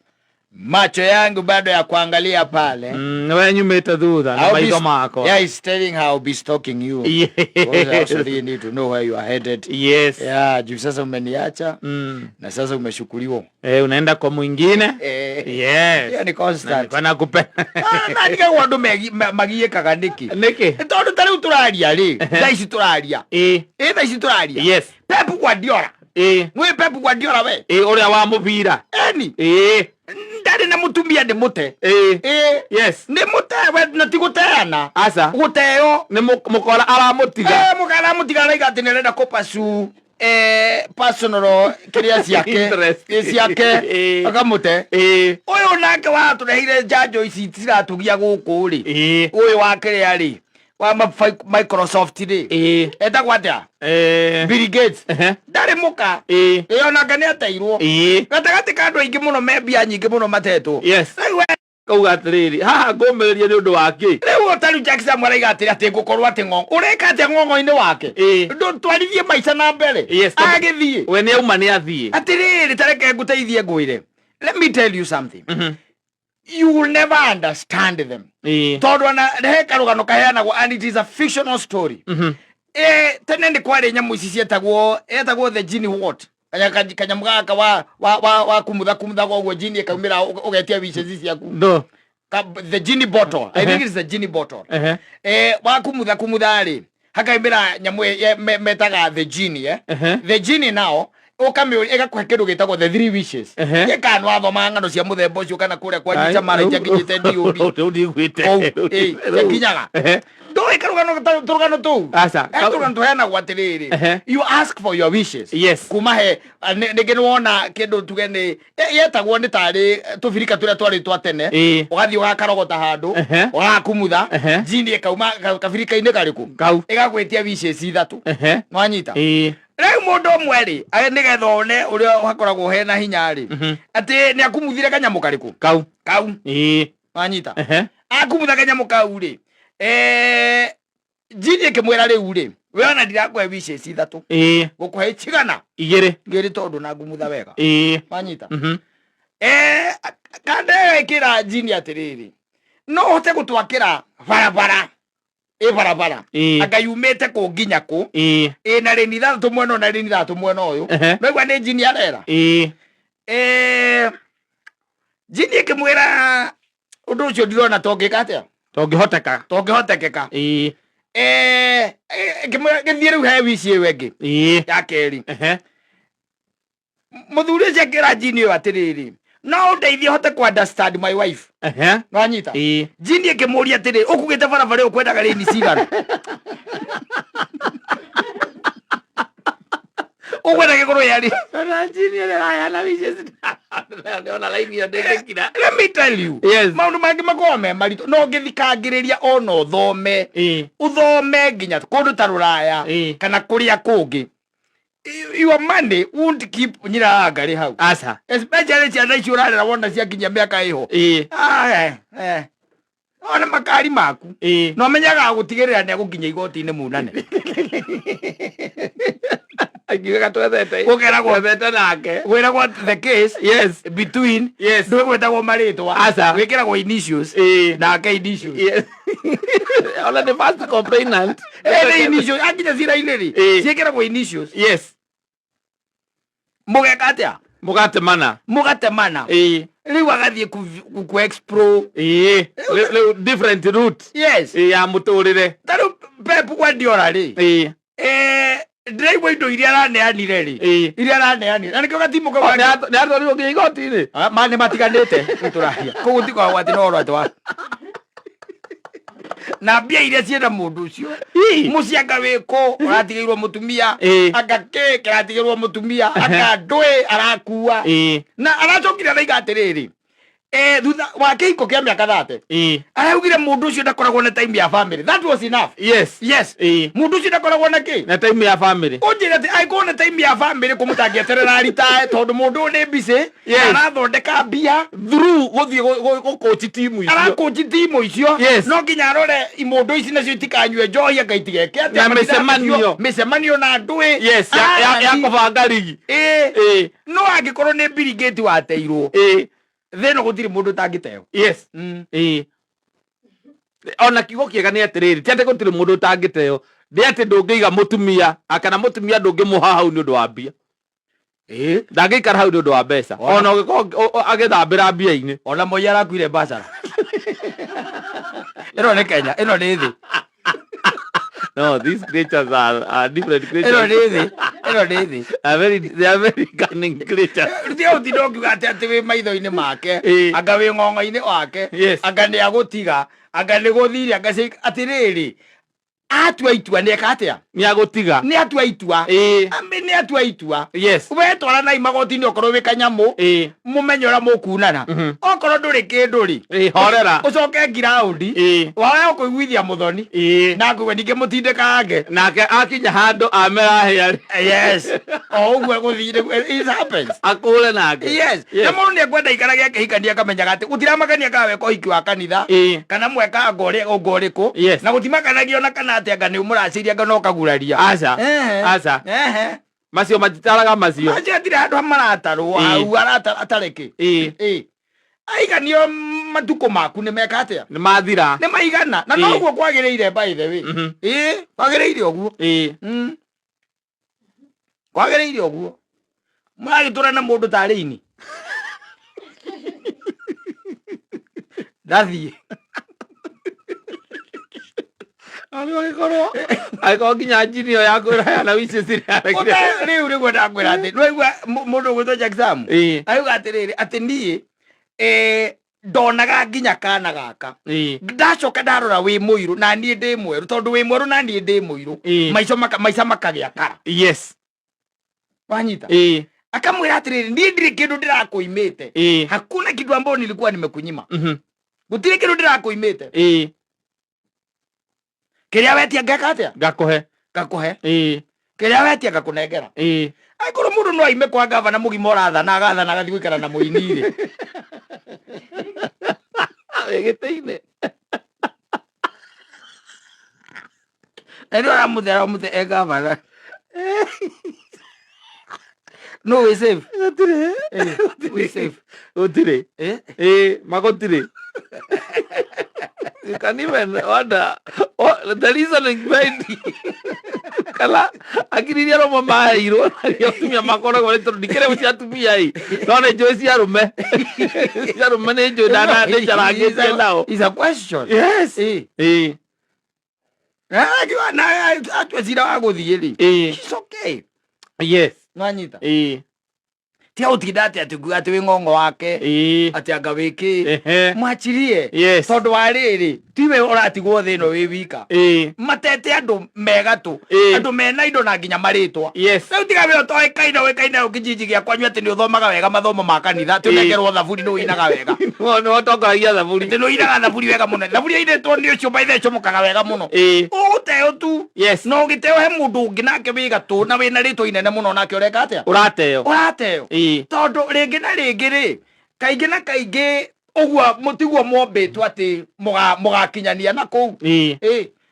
macho yangu bado ya kuangalia pale. Wewe nyumeta thutha na maitho mako. Yeah, he's telling how I'll be stalking you. Yes. Because I also really need to know where you are headed. Yes. Yeah, juu sasa umeniacha na sasa umeshukuliwa. Unaenda kwa mwingine? Yes. Yeah, ni constant. Bana kupenda. Na nika wandu magiye kaganiki. Niki. Tondu tari uturaria ri. Thaici turaria. Thaici turaria. Yes. Pep Guardiola. Mwe Pep Guardiola we. Uria wa mubira. Eni. Ndari na mutumia ndi mute. Yes. Ndi mute we na tiguteana. Asa. Guteo. Ni mukora aramutiga. Mukara mutiga raiga ati nirenda kupasu personal kiria ciake akamute uyu nake waturehire njanjo ici ciratugia guku ri uyu wa kiria ri wa Microsoft ri etagwo atia Bill Gates ndari muka iyo nake ni ateirwo gatagati ka andu aingi muno me mbia nyingi muno matetwo kauga atiriri haha ngomereria ni undu wake riu utaru Jackson mwaraiga atiri ati ngukorwo ati ngongo ureka ati ngongo-ini wake ndu twarithie maica na mbere agithie we ni auma ni athie atiriri tareke nguteithie ngwire. Let me tell you something. You will never understand them. Tondu ana heka rugano kaheanagwo and it is a fictional story. Tene ndi kwari nyamu ici cietagwo the genie what kanyamu gaka wa kumutha gwa jini kaumira ugetia wishes ciaku the genie bottle. I think it's the genie bottle. Wa kumutha ri hakaimira nyamu metaga the genie the genie now ukamuri igakuhe kindu gitagwo the three wishes kana wathoma ng'ano cia muthemba ucio kana kuria kwa jicha mara nginyite ndiuri ndigwite kinyaga ndoi karugano tu asa karugano tuhena gwatiriri you ask for your wishes kuma he nigeni wona kindu tugene yetagwo ni tari tubirika turia twari twatene ugathi ugakarogota handu ugakumutha jini ikauma kabirika-ini kariku igagwitia wishes ithatu nwanyita rĩu mũndũ ũmwe rĩ nĩgetha one ũrĩa hakoragwo hena hinya rĩ atĩ nĩ akumuthire kanyamũ karĩkũ kau wanyita akumutha kanyamũ kau rĩ jini ĩkĩmwĩra rĩu rĩ we ona ndirakũhe wishes ithatũ gũkũhe cigana igĩrĩ tondũ na ngumutha wega wanyita kanda ĩyo ĩkĩra jini atĩrĩrĩ no ũhote gũtwakĩra barabara barabara akayumite ku nginya ku na reni ithatu mwena na reni ithatu mwena uyu noigua ni jini arera jini ikimwira undu ucio ndirona tongika atia tongihotekeka ikimwira riu he wici iwe ngi ya keri muthuri ucio akira jini uyu atiriri no ndeithie hote ku understand my wife nwanyita jini ikimuria atiri ukugite barabara ukwendaga reni cigana ukwenda gikuru yari na jini ya na wishes ona line ya ndekira. Let me tell you maundu mangi makoragwo me maritu no ngithikangiriria ona uthome nginya kundu ta Ruraya kana kuria kungi your money won't keep nyira ngari hau asa especially ciana icio urarera wona cia kinya miaka iho ona makari maku no menyaga gutigirira ni agukinya igoti-ini munane agiga twethete ugeragwo thete nake wiragwo the case between ndwe gwetagwo maritwa asa wikiragwo initials nake initials ona the first complainant initials akinya cira-ini ri ciikiragwo initials mugatemana riu agathie ku expro different route ya muturire taru Pep Guardiola ri ndiraigua indo iria araneanire ri iria araneanire na nikio gatimuka nĩ atwarirwo nginya igoti-inĩ nĩ matiganĩte tũrahia koguo tikoragwo atĩ no rwatĩ wa na mbia iria cienda mundu ucio mucianga wiko uratigirwo mutumia agake kiratigirwo mutumia akandwe arakua na aracokire raiga atiriri thutha wa kihiko kia miaka 30 araugire mundu ucio ndakoragwo na time ya family. That was enough. Yes mundu ucio ndakoragwo na ki na time ya family unjire ati aiko na time ya family kumutangieterera ritae tondu mundu ni busy arathondeka mbia through guthie gukochi timu icio arakochi timu icio no nginya arore imundu ici nacio itikanywe njohi akaitigeke ati micemanio na ndui ya kubanga rigi no angikorwo ni Bill Gates wateirwo theno gutiri mundu tangiteo. Yes. Ona kiugo kiega ni atiriri ti ati gutiri mundu tangiteo ni ati ndungiiga mutumia akana mutumia ndungimuha hau ni undu wa mbia ndangikara hau ni undu wa mbeca ona ugikorwo agithambira mbia-ini ona moi arakuire mbacara ino ni Kenya ino ni thi. No, these creatures are different creatures. ino ni thi They are very cunning creatures. Ndio utindo kiuga ati wi maitho-ini make anga wi ng'ong'o-ini wake anga ni agutiga anga ni guthiri anga atiriri atua itua ni eka atia Ni agutiga ni atua itua ambe ni atua itua. Yes. We twara na magoti-ini okorwo wi kanyamu mumenye ura mukunana okorwo nduri kindu ri horera ucoke ground wawe ukuiguithia muthoni na kuwe ninge mutindikange nake akinya handu amera hiari. Yes. Oguo guthire it happens akule nake. Yes. Na mundu ni akwenda ikaragia akihikania akamenyaga ati gutiramakania kawe ko hiki wa kanitha kana mweka ngoriku na gutimakanagia na kana ati anga ni umuraciria anga no kaguraria. Aca macio matitaraga macio atire andu amaratarwo au atareke aiganio matuko maku ni meka atia ni mathira ni maigana na no guo kwagiriire by the way kwagiriire oguo kwagiriire oguo muragitura na mundu tarini ndathie agĩkorwo nginya njini ĩyo ya kwĩrahana wici cirĩaregire rĩu nĩguo ndakwĩra atĩ nĩwaigua mũndũ ũgwĩtwo Jackson auga atĩrĩrĩ atĩ niĩ ndonaga nginya kana gaka ndacoka ndarora wĩ mũirũ na niĩ ndĩ mwerũ tondũ wĩ mwerũ na niĩ ndĩ mũirũ maica makagĩa kara. Yes. Wanyita akamwĩra atĩrĩrĩ niĩ ndirĩ kĩndũ ndĩrakũimĩte hakuna kitu ambao nilikuwa nimekunyima gũtirĩ kĩndũ ndĩrakũimĩte kiria wetia ngeka atia ngakuhe kiria wetia ngakunengera aikorwo mundu no aime kwa gavana mugima urathana agathana agathi gwikara na muini ri gĩtĩ-inĩ ndio aramuthe gavana no we safe gũtirĩ magũtirĩ. You can even wonder the reasoning behind kala akiriria romo mairo na tumia makoragwo ni tondu ndikire cia tumia no ne njui cia rume ne njui dana ne jarangite nao. Is a question. Yes. Na atwe zira wa guthie ri it's okay. Yes. Nwanyita tia utidate ati ati wi ng'ong'o wake ati anga wiki mwachirie tondu wa riri tiwe uratigwo thino wi wika matete andu mega tu andu mena indo na nginya maritwa riu tiga we toy kaina ukijiji gya kwanyu ati ni uthomaga wega mathomo ma kanitha ti unegerwo thaburi ni uinaga wega no otongoragia thaburi ti no inaga thaburi wega muno thaburi iretwo ni ucio baithe comokaga wega muno uteo tu no giteo he mundu ungi nake wi gatu na wina ritwa inene muno nake ureka atia urateo tondu ringi na ringi ri kaingi na kaingi uguo mutiguo mombitwo ati mugakinyania na kuu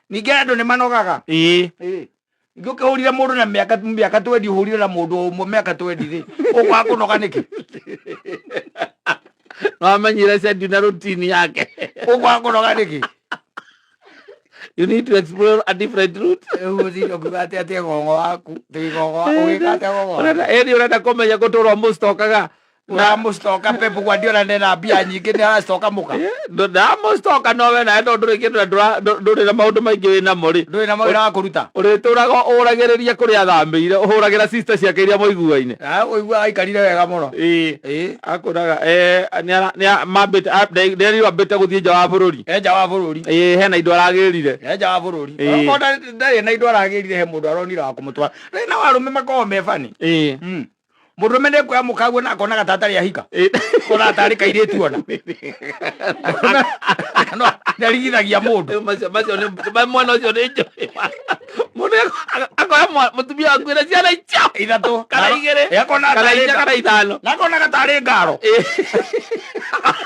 ningi andu ni manogaga ningi ukihurire mundu na miaka 20 uhurire na mundu umwe miaka 20 ri ugwa kunoga niki no amenyire sendi na routine yake ugwa kunoga niki. You need to explore a different route. Ukugate ate ng'ong'o waku ng'ong'o ugikate ng'ong'o urenda kumenya guturwo mustokaga na mustoka Pep Guardiola nena mbia nyingi ni arastoka muka nda mustoka no we na ndo nduri kindu nduri na maundu maingi wina mori nduri na mawira wa kuruta urituraga uragiriria kuria thambire uhuragira sister ciake iria muiguaine uigua aikarire wega muno akuraga ni mambite nderi wambite guthie nja wa bururi hena indo aragirire nja wa bururi okonda ndari na indo aragirire he mundu aronira wa kumutwara na warume makoo mefani mundu mende kwa mukaguo na akona gatatari ahika kona atari kairitu ona no ndarigithagia mundu macio ni mwana ucio ni njo mundu akoya mutumia akwira ciana icio ithatu kana igiri kana ithano na kona gatari ngaro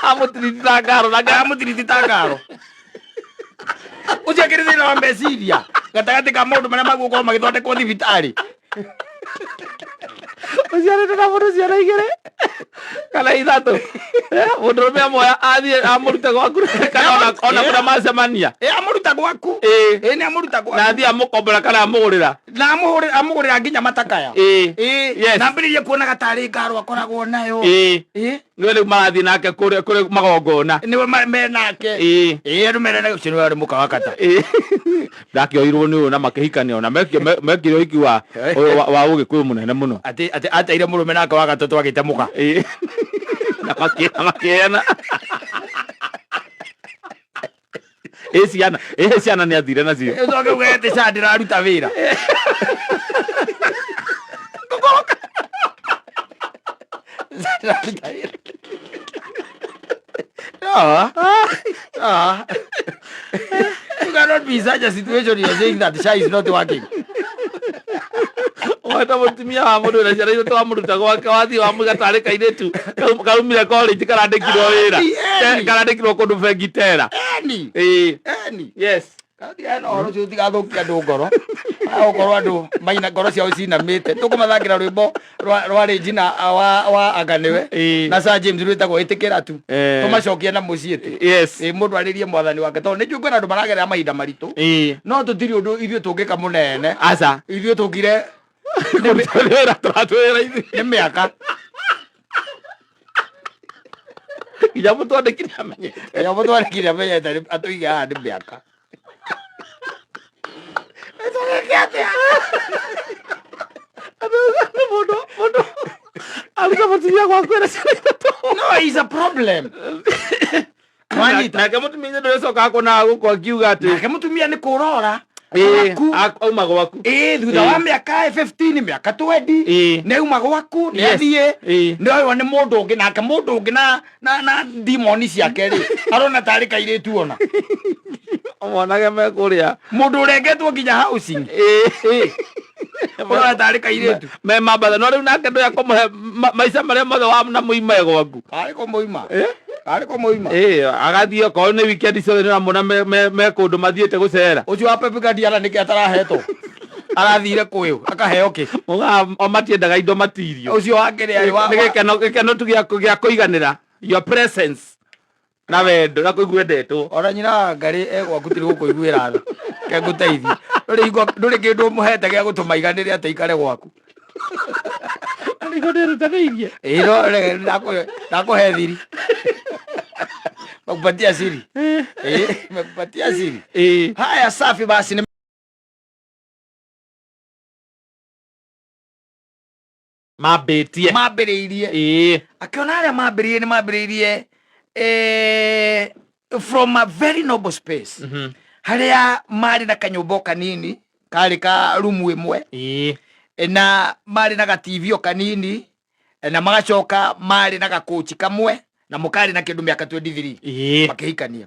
amutirita ngaro na amutirita ngaro ucio kiri thina wa meciria gatagati ka mundu maria magukorwo magithondekwo thibitari uciarite na mundu ciana igiri kana ithatu mundu me moya athie amuruta gwaku kana ona kuna macemania amuruta gwaku ni amuruta gwaku na athie amukombora kana amugurira na amugurira nginya matakaya na mbiririe kuona gatari ngaro akoragwo nayo niwe riu marathie nake kuri magongona niwe me nake andu merena ucio niwe ari muka wakata ndakioirwo ni na makihikania ona mekire wiki wa Ugikuyu munene muno ati ateire murume nake wa gatatu agite muka na makiena ciana nä athire nacio gete ca ndä raruta wä ra You cannot be such a situation you're saying that Sha is not working. Wata mutumia wa mundu na ciana ithu wamuruta gwake wathi wamugatari kairitu kaumire college karandikirwo wira karandikirwo kundu bengi tera Eni yes kathia no ro cio tigathukia andu ngoro agokorwo andu maina ngoro ciao cinamite tukumathagira rwimbo rwa Regina wa Aganiwe na Sir James rwitagwo itikira tu tumacokia na mucii tu yes mundu aririe mwathani wake tondu ni njugana andu maragerera mahinda maritu no tutiri undu ithuĩ tungika munene aca ithuĩ tungire nĩ mĩaka nginya mũtwandĩkire amenyete atũige haha nĩ mĩaka mũndũ aruta mũtumia gwakwĩra ciana ithatũ no is a problem nake mũtumia ndũrĩcokaga kũnaga gũkũ akiuga atĩ nake mũtumia nĩ kũrora auma gwaku thutha wa mĩaka 15 mĩaka 20 nĩ auma gwaku nĩ athiĩ nĩ oywo nĩ mũndũ ũngĩ nake mũndũ ũngĩ na ndimoni ciake rĩ arona tarĩ kairĩtu ona mwanake me kũrĩa mũndũ ũrengetwo nginya housing ũrona tarĩ kairĩtu me mambatha no rĩu nake ndũya kũmũhe maica marĩa mothe wa na mũime gwaku arĩ kũmũima arĩ kũmũima agathiĩ okorwo nĩ weekend ciothe nĩramona me kũndũ mathiĩte gũcera ũcio wa Pepe Guardiola nĩkĩ atarahetwo arathire kwĩũ akaheo kĩ o matiendaga indo matirio ũcio wa kĩrĩa nĩ gĩkeno tu gĩa kũiganĩra your presence na wendo na kũigua endetwo ona nyina wa Ngarĩ egwaku tiri gũkũiguĩra tha ke ngũteithie ndũrĩ kĩndũ mũhete gĩa gũtũma iganĩre atĩ ikare gwaku ariko ndĩrutanĩirie ndakũhe thiri mekupatia siri mekupatia siri haya safi basi mambĩrĩirie akĩona arĩa mambĩrĩirie nĩ mambĩrĩirie from a very noble space harĩa marĩ na kanyũmba kanini karĩ ka rumu ĩmwe na marĩ na gativio kanini na magacoka marĩ na gakochi kamwe na mũkarĩ na kĩndũ mĩaka 23 makĩhikania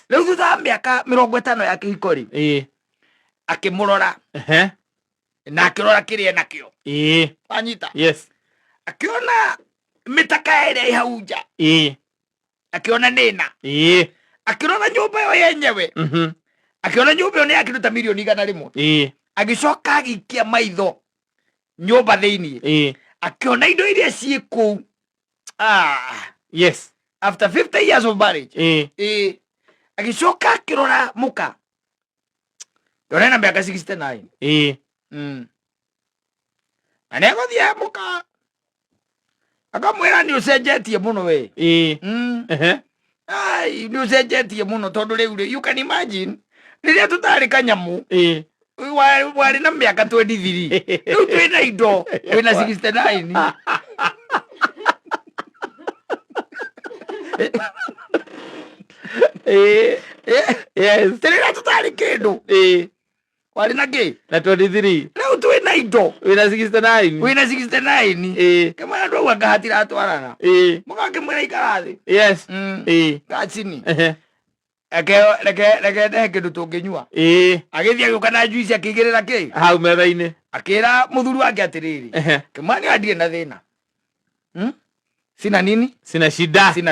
rĩu thutha wa mĩaka 50 ya kĩhiko rĩ akĩmũrora na akĩrora kĩrĩa nakĩo anyita akĩona mĩtaka ĩrĩa ĩ hau nja akĩona nĩna akĩrora nyũmba ĩyo yenyewe akĩona nyũmba ĩyo nĩ yakĩruta mirioni 100 agĩcoka agĩikia maitho nyũmba thĩinĩ akĩona indo iria ciĩ kũu after 50 years of marriage agĩcoka akĩrora mũka yona na mĩaka 69 na nĩ agũthiĩ mũka akamwĩra nĩ ũcenjetie mũno we nĩ ũcenjetie mũno tondũ rĩu you can imagine rĩrĩa tũtarĩ kanyamũ warĩ na mĩaka 23 rĩu twĩna indo wĩna 69 rĩrĩa tũtarĩ kĩndũ warĩ na kĩ na 23 rĩu twĩna indo wĩna 69 kama andũ au angahatiratwarana mũgakĩmwĩra ikara thĩ gacini reke ndehe kĩndũ tũngĩnyua agĩthiĩ agĩũka na juice akĩigĩrĩra kĩ hau metha-inĩ akĩra mũthuri wake atĩrĩrĩ Kimani ndirĩ na thĩna sina nini sina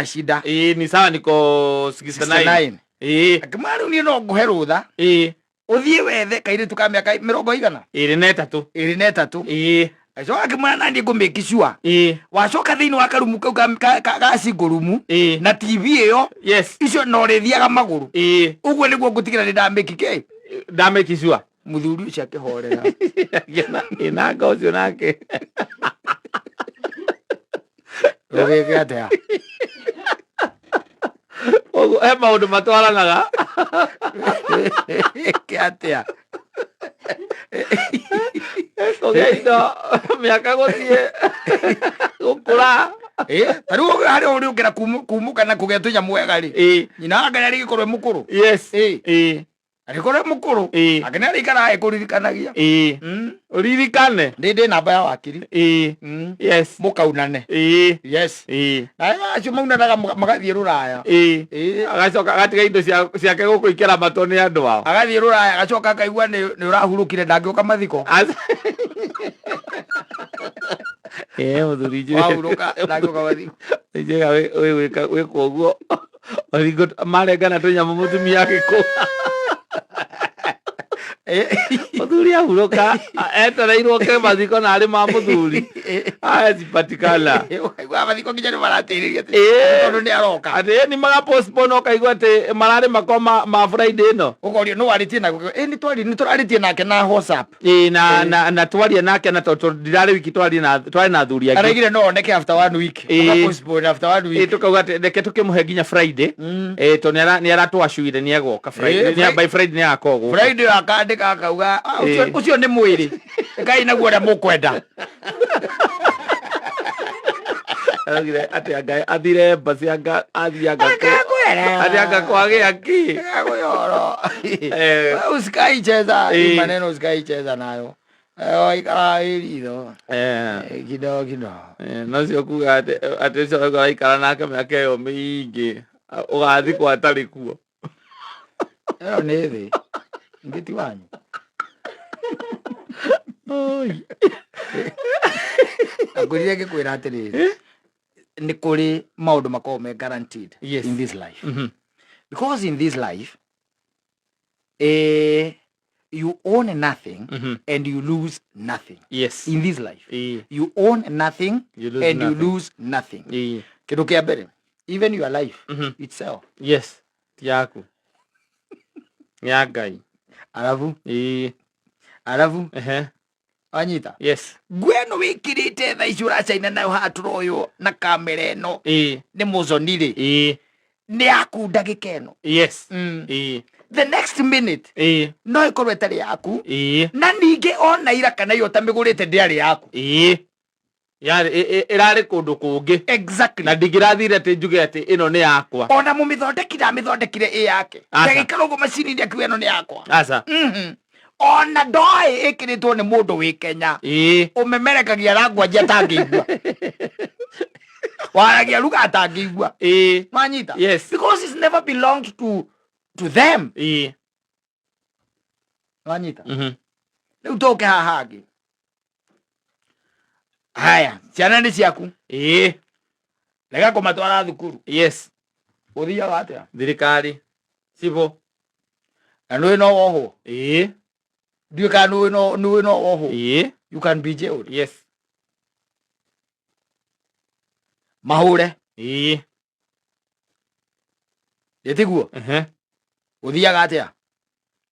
shida ni sawa niko 69 Kimani niĩ no ngũhe rũtha ũthiĩ wethe kairĩtu ka mĩaka 20 23 Acoka akĩmwĩra nandi ngũmĩki sure wacoka thĩinĩ wa karumu kau ga single room na TV ĩyo icio no rĩthiaga magũrũ ũguo nĩguo ngũtigĩra nĩ ndamĩki sure mũthuri ũcio akĩhorera nanga ũcio nake ũgĩke atĩa ũguo he maũndũ matwaranaga ke atĩa kũgĩa indo mĩaka gũthiĩ gũkũra tarĩu harĩ ũrĩ ũkĩra kumũka na kũgĩa tũnyamũ wega-rĩ nyina wake nĩ arĩgĩkorwo mũkũrũ arĩkorwo mũkũrũ ake nĩ arĩikaraga ekũririkanagia ũririkane ndĩ namba ya wakiri mũkaunane nawe acio maunanaga magathiĩ Rũraya agacoka agatiga indo ciake gũkũ ikĩra matũ nĩ andũ ao agathiĩ Rũraya agacoka akaigua nĩ ũrahurũkire ndangĩũka mathiko mũthuri wahurũka ndangĩũka mathiko njega wĩkwo ũguo marengana tũnyamũ mũtumia agĩkũ mũthuri ahurũka etereirwo ke mathiko na arĩ ma mũthuri azipatikana mathiko nginya nĩ maratĩrĩria tondũ nĩ aroka atĩ nĩ magapostpone ũkaigua atĩ mararĩ mako ma Friday ĩno ũkorio nĩ warĩtie nake nĩ tũrarĩtie nake na WhatsApp na twaria nake na tondũ ndirarĩ wiki twarĩ na athuri angĩ araigire no oneke after 1 week postpone after 1 week tũkauga atĩ reke tũkĩmũhe nginya Friday tondũ nĩ aratwacuire nĩ egoka Friday by Friday nĩ agakorwo Friday akandĩka akauga ũcio nĩ mwĩrĩ kai naguo ũrĩa mũkwenda agire atĩ Ngai athire mbasi anga athianga kwagĩa ki agũyoro usikaicheza maneno usikaicheza nayo ikara ĩritho kidogo nacio kuga atĩ ũcio ũgaikara nake mĩaka ĩyo mĩingĩ ũgathikwo atarĩ kuo ĩyo nĩ thĩ ngĩti wanyu ngũrire ngĩkwĩra atĩrĩrĩ nĩ kũrĩ maũndũ makoragwo me guaranteed in this life because in this life you own nothing and you lose nothing in this life you own nothing and you lose nothing kĩndũ kĩa mbere even your life itself yaku ya Ngai arabu anyita gweno wĩkĩrĩte thaa ici ũracaina nayo hatura ũyũ na kamera ĩno nĩ mũconirĩ nĩ yaku ndagĩka ĩno the next minute no ĩkorwo ĩtarĩ yaku na ningĩ ona ira kana yo tamĩgũrĩte ndĩarĩ yaku ĩrarĩ kũndũ kũngĩ exactly na ndingĩrathire atĩ njuge atĩ ĩno nĩ yakwa ona mũmĩthondekire amĩthondekire ĩ yake ndagĩikara ũguo macini-inĩ akiuga ĩno nĩ yakwa ona ndoĩ ĩkĩrĩtwo nĩ mũndũ wĩ Kenya ũmemerekagia rangwanjia atangĩigua waragia ruga atangĩigua manyita because it's never belonged to them manyita rĩu tũke haha hangĩ haya ciana nĩ ciaku rega kũmatwara thukuru ũthiaga atĩa thirikari cibo na nĩwĩ no wohwo ndiũĩ kana nĩwĩ no wohwo you can be jailed mahũre ĩtiguo ũthiaga atĩa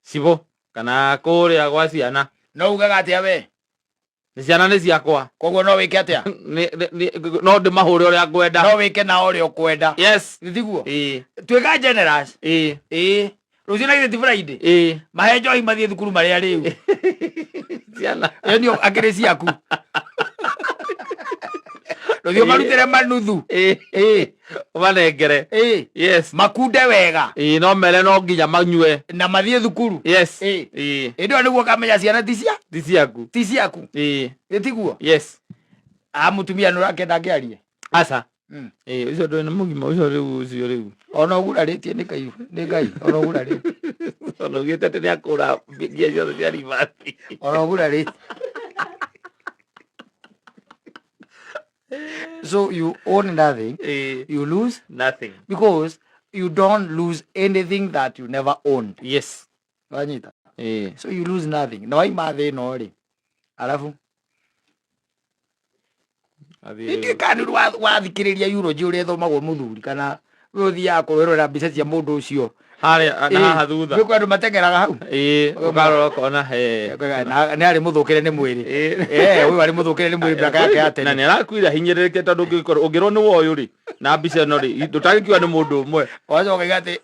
cibo kana kũrĩa gwa ciana no ugaga atĩa we ciana nĩ ciakwa koguo no wĩke atĩa no ndĩmahũre ũrĩa ngwenda no wĩke na ũrĩa ũkwenda ĩtiguo twĩka generous rũciũ na githĩ ti Friday mahe njohi mathiĩ thukuru marĩa rĩu ciana nĩo akĩrĩ ciaku rũciũ marutĩre manuthu manengere makunde wega no mere no nginya manyue na mathiĩ thukuru ĩndĩ ĩyo nĩguo kamenya ciana ti ciaku ĩtiguo mũtumia nĩ ũrakenda ngĩarie aca ũcio ndũrĩ na mũgima ũcio rĩu ona ũgurarĩtie nĩ Ngai ona ũgurarĩtie ona ugĩte atĩ nĩ akũra ngia ciothe cia ribati ona ũgurarĩtie so you own nothing you lose nothing because you don't lose anything that you never owned wanyita so you lose nothing na waima thĩ ĩno rĩ arabu Ingi kani wathikiriria eulogy uri thomagwo muthuri kana uthia kurorera mbica cia mundu ucio haria na haha thutha gwe kwandu matengeraga hau ukarora kona ni ari muthukire ni mwiri uyu ari muthukire ni mwiri miaka yake ya tene na ni arakwira hinyiririke tondu ungirwo ni woyu ri na mbica no ri tutagikiwa ni mundu umwe wazo gati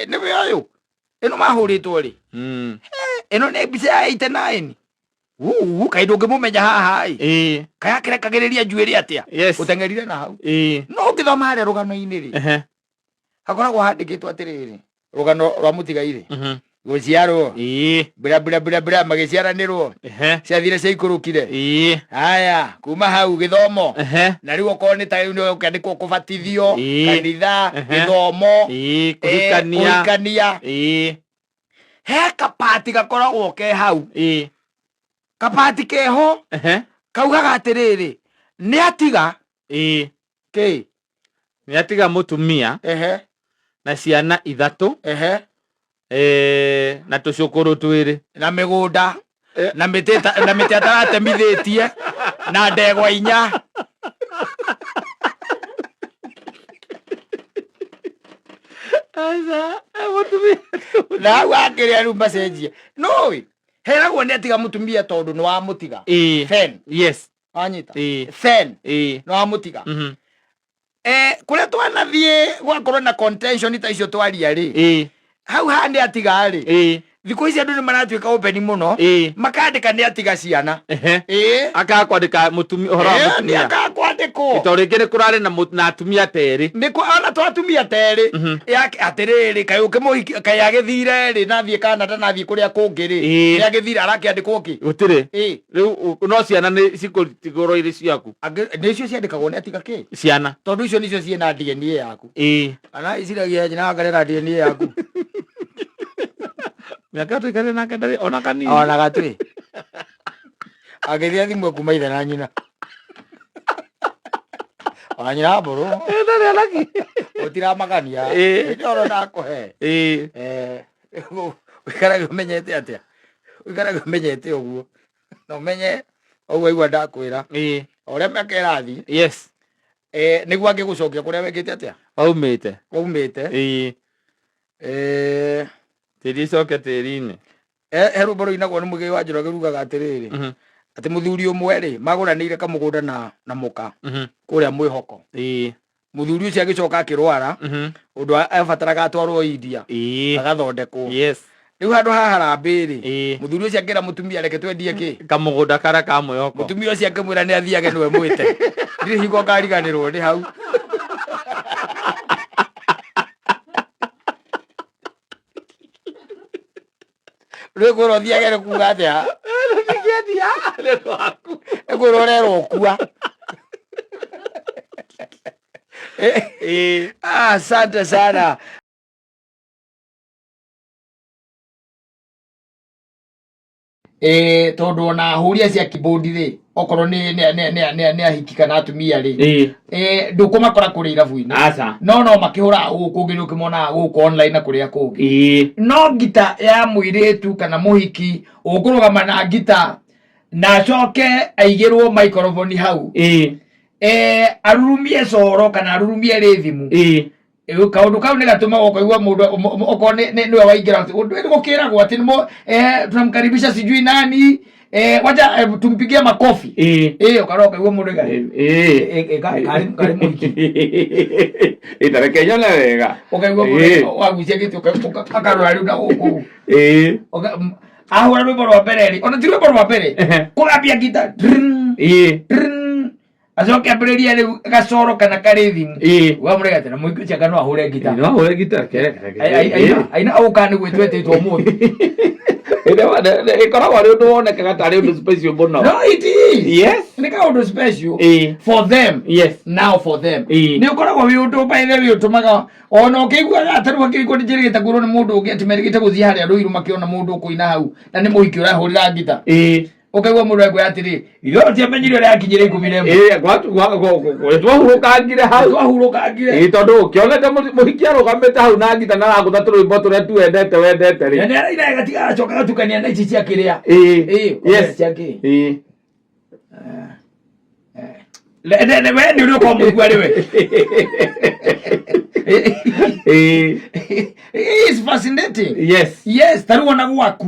ni we uyu ino mahuritwo ri ino ni mbica ya 89 kaindo ngimumenya haha kaya kirekagiriria njuiri atia utengerire na hau no ngithoma haria rugano-ini ri hakoragwo handikitwo atiriri rugano rwa Mutigaire guciarwo bira magiciaranirwo ciathire ciaikurukire haya kuma hau githomo na riu okorwo ni ta ni ukandikwo kubatithio kanitha githomo kurikania he kapati gakoragwo ke hau kapati keho kaugaga atiriri ni atiga ni atiga mutumia na ciana 3 na tucukuru 2 na migunda na miti ataratemithitie na ndegwa 4 aza mutumia na wakiria riu macenjie no heragwo ni atiga mutumia tondu ni wa mutiga fen anyita fen ni wa mutiga kuria twanathie gwakorwo na contention ta icio twaria ri hau handi atiga ri thiko ici andu ni maratwika open muno makandika ni atiga ciana akakwandika mutumia uhoro wa mutumia akakwandiko itoringi ni kurari na atumia teri niko ona twatumia teri yake atiriri kai ukimuhiki kai agithire ri nathie Canada nathie kuria kungi ri ni agithire arakiandikwo ki gutiri riu no ciana ni cikutigoro iri ciaku ni cio ciandikagwo ni atiga ki ciana tondu icio nicio ciena DNA yaku ana iciragia nyina ngarera DNA yaku miaka tukare na kadari ona kanini ona gatwi agithia thimwe kuma ithe na nyina ona nyina buru ndari alaki utira magania ndoro nakuhe wikaraga umenyete atia wikaraga umenyete uguo no menye uguo igwa ndakwira oria mekerathi niguo angigucokia kuria wekite atia waumite tiri coke tiri-ini heru boro inagwo ni mugi wa njoro girugaga atiriri ati muthuri umwe ri maguranire kamugunda na muka kuria mwihoko muthuri ucio agicoka akirwara undu abataraga atwarwo India agathondekwo riu handu haha harambiri muthuri ucio akira mutumia reke twendie ki kamugunda kara ka mwihoko mutumia ucio akimwira ni athiage niwe mwite ndiri hingo kariganirwo ni hau Rego thiagere kuga atia nigedia rego aku egororero kua asante sana tondu ona huria cia kibodi ri okorwo ni ahiki kana atumia ri ndukumakora kuri irabu-ini no makihura guku ngi ukimona guku online na kuria kungi no ngita ya muiritu kana muhiki ukurugama na ngita na acoke aigirwo microphone hau arurumie coro kana arurumie rithimu kaundu kau ni gatuma ukaigua mundu oko ni waingira undu ni gukiragwo ati tunamkaribisha sijui nani wacha tumpigie makofi ukaroka igua mundu kari muhiki itarekenya na wega ukaigua mundu wagucia gitu ukarora riu na guku ahura rwimbo rwa mbere ona ti rwimbo rwa mbere kugambia ngita acoke ambiriria riu gacoro kana karithimu wa muregate na muhiki ucio no ahure ngita no ahure ngita aina auka ni gwetwetitwo muthi ikoragwo ari undu wonekaga tari undu special muno no it is ni kaundu special for them now for them ni ukoragwo wi undu by the way utumaga ona ukigua ataru akigua njirigita kurwo ni mundu ungi atimerigite guthii haria ruiru makiona mundu kuina hau na ni muhiki urahurira ngita ukaigua mundu egwe atiri iyo ti amenyire uria akinyire 10 twahurukangire hau tondu ukionete muhiki arugamite hau na ngita na agutha turwimbo turia tuendete wendete ri ni araira gatiga acoka gatukania na ici cia kiria yes ciake le we ni uri ko mugwa lewe it's fascinating. Yes taru wona gwaku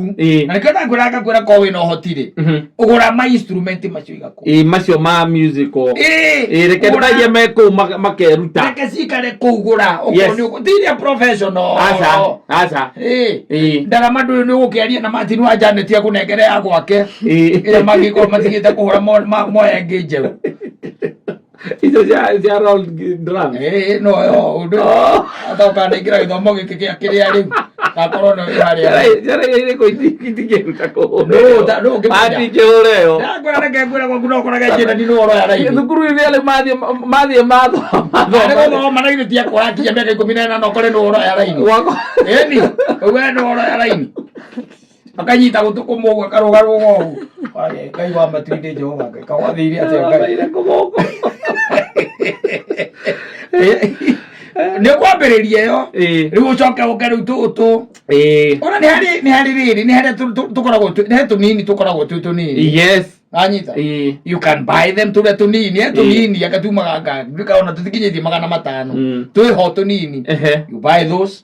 na nikenda nguraga kwira ko we no hotire ugura ma instrument macio igako macio ma musical reke ndaye meko makeruta reke sikare kugura okoni ukutiria professional asa ndara mandu ni ukiaria na matinu wa Janet ya kunengere ya gwake ile magiko matigite kuhura moya ngeje izo ya roll drum no undo atoka negira githomo giki kiria riu na korona ihari ile ko itigeruta ko no ati jeureo ngora reke ngora kwa kuno koraga jina ni no oro ya rai thukuru ile mathi matho no managire tia kwa kia mbere 14 no kore no oro ya rai eni we no oro ya rai akanyita gutukumugwa karugaru go kai wa matwinde Jehova kawathiri atia kai ne kwambiririe yo riu ucoke ukere utu ona ni hari riri ni hari tukoragwo tunini tukoragwo tunini anyita you can buy them to the tunini akatumaga nga ndikaona tutikinyitie 500 twiho tunini you buy those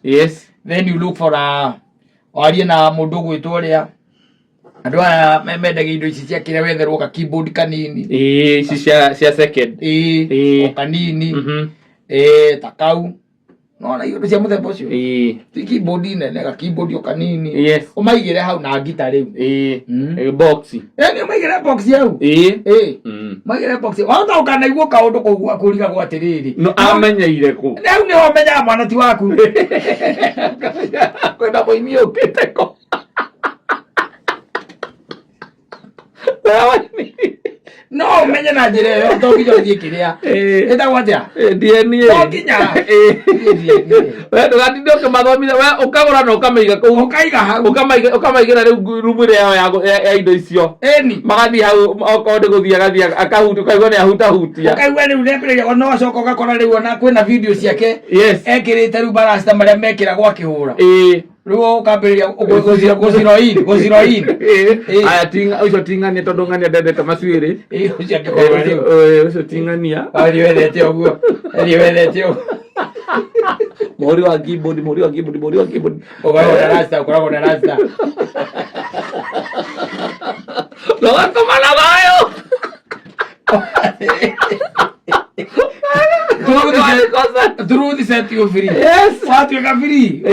then you look for a warie na mundu gwitwo ria andu aya mendaga indo ici cia kire wetherwo ka keyboard kanini ici cia second kanini takau no na indo cia muthemba ucio ti keyboard nene ka keyboard kanini umaigire hau na gita riu box ni umaigire box yau maigire box wao ukana igwo kaundu kugwa kuriga gwa tiriri no amenyeire ku riu ni ho menya mwana ti waku kwenda moimio ukiteko no menye na njira yo to gijo thie kiria eta watia DNA to kinya we ndugatindo kimathomithia we ukagura no ukamaiga ku ukaiga hau ukamaigira riu rumure ya indo icio magathi hau okonde guthia akahutu kaigwa ni ahutahutia kaigwa riu nembereria no acoka gakora riu ona kwina video ciake ekirite riu barasta maria mekira gwa kihura riu ukambereria gociroin aya tinga ucio tingania tondu ngania ndendete macuiri ucio akikora riu ucio tingania ari wethete oguo mori wa keyboard ugaona rasta ukoragwo na rasta no akomana bayo through the set you free watu weka free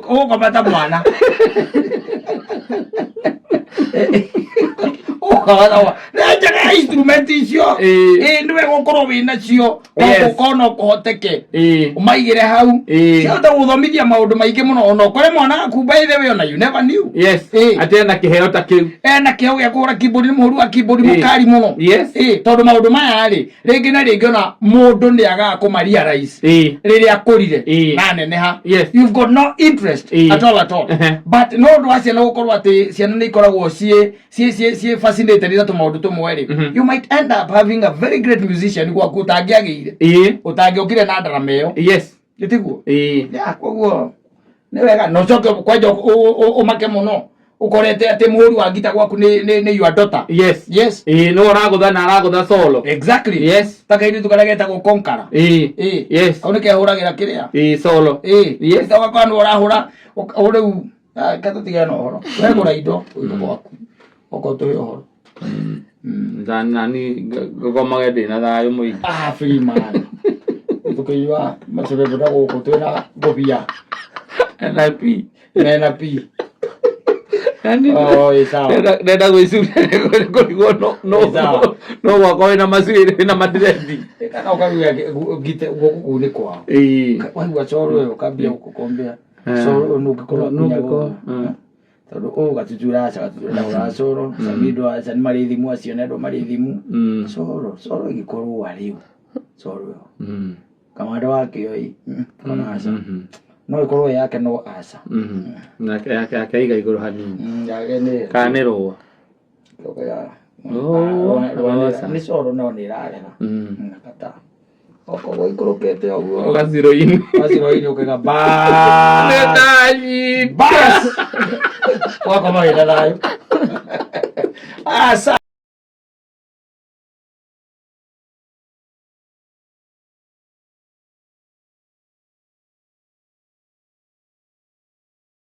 uko mata mwana njaga instrument icio niwe gukorwo wina cio gukorwo kuhoteke umaigire hau ciahota guthomithia maundu maingi muno ona ukore mwana aku by the way ona you never knew ati na kiheo ta kiu na kiheo gya kugura keyboard ni muhuru wa keyboard mukari muno tondu maundu maya ringi na ringi ona mundu ni aga kumaria rais riria akurire na neneha you've got no interest at all but no ndu acia no gukorwo ati ciana ni ikoragwo cie fascinated na maundu tumwe you might end up having a very great musician kwa kutangiagire utangiokire na ndarama iyo gitiguo koguo ni wega no coke kwenja umake muno ukorete ati muhuri wa gita gwaku ni your daughter no aragutha na aragutha solo exactly taka ini tukarageta gukonkara aune ke huragira kiria solo tawa kwanu urahura uriu kata tigana horo wegura indo gwaku okoto horo nani gogomage ndina thayo muingi free man tukiywa macebe boda gukutwira gobia NP yani nenda gwicura kurigwo no gwakwa wina macuiri na madiredi kana ukagia gite guku ni kwao waigua coro yo ukambia gukukombea coro nugikorwo nugikorwo tondu ugatutura aca na uracoro samido aca ni marithimu acio nendo marithimu coro igikorwo ariu coro kamando wake oi kana aca no ikorwo yake no aca yake iga iguru hanini yake ni kanirwa toka ni coro no ni rarega nakata oko goikorokete oguo gaciroini ukiga bas wako maida thayo asa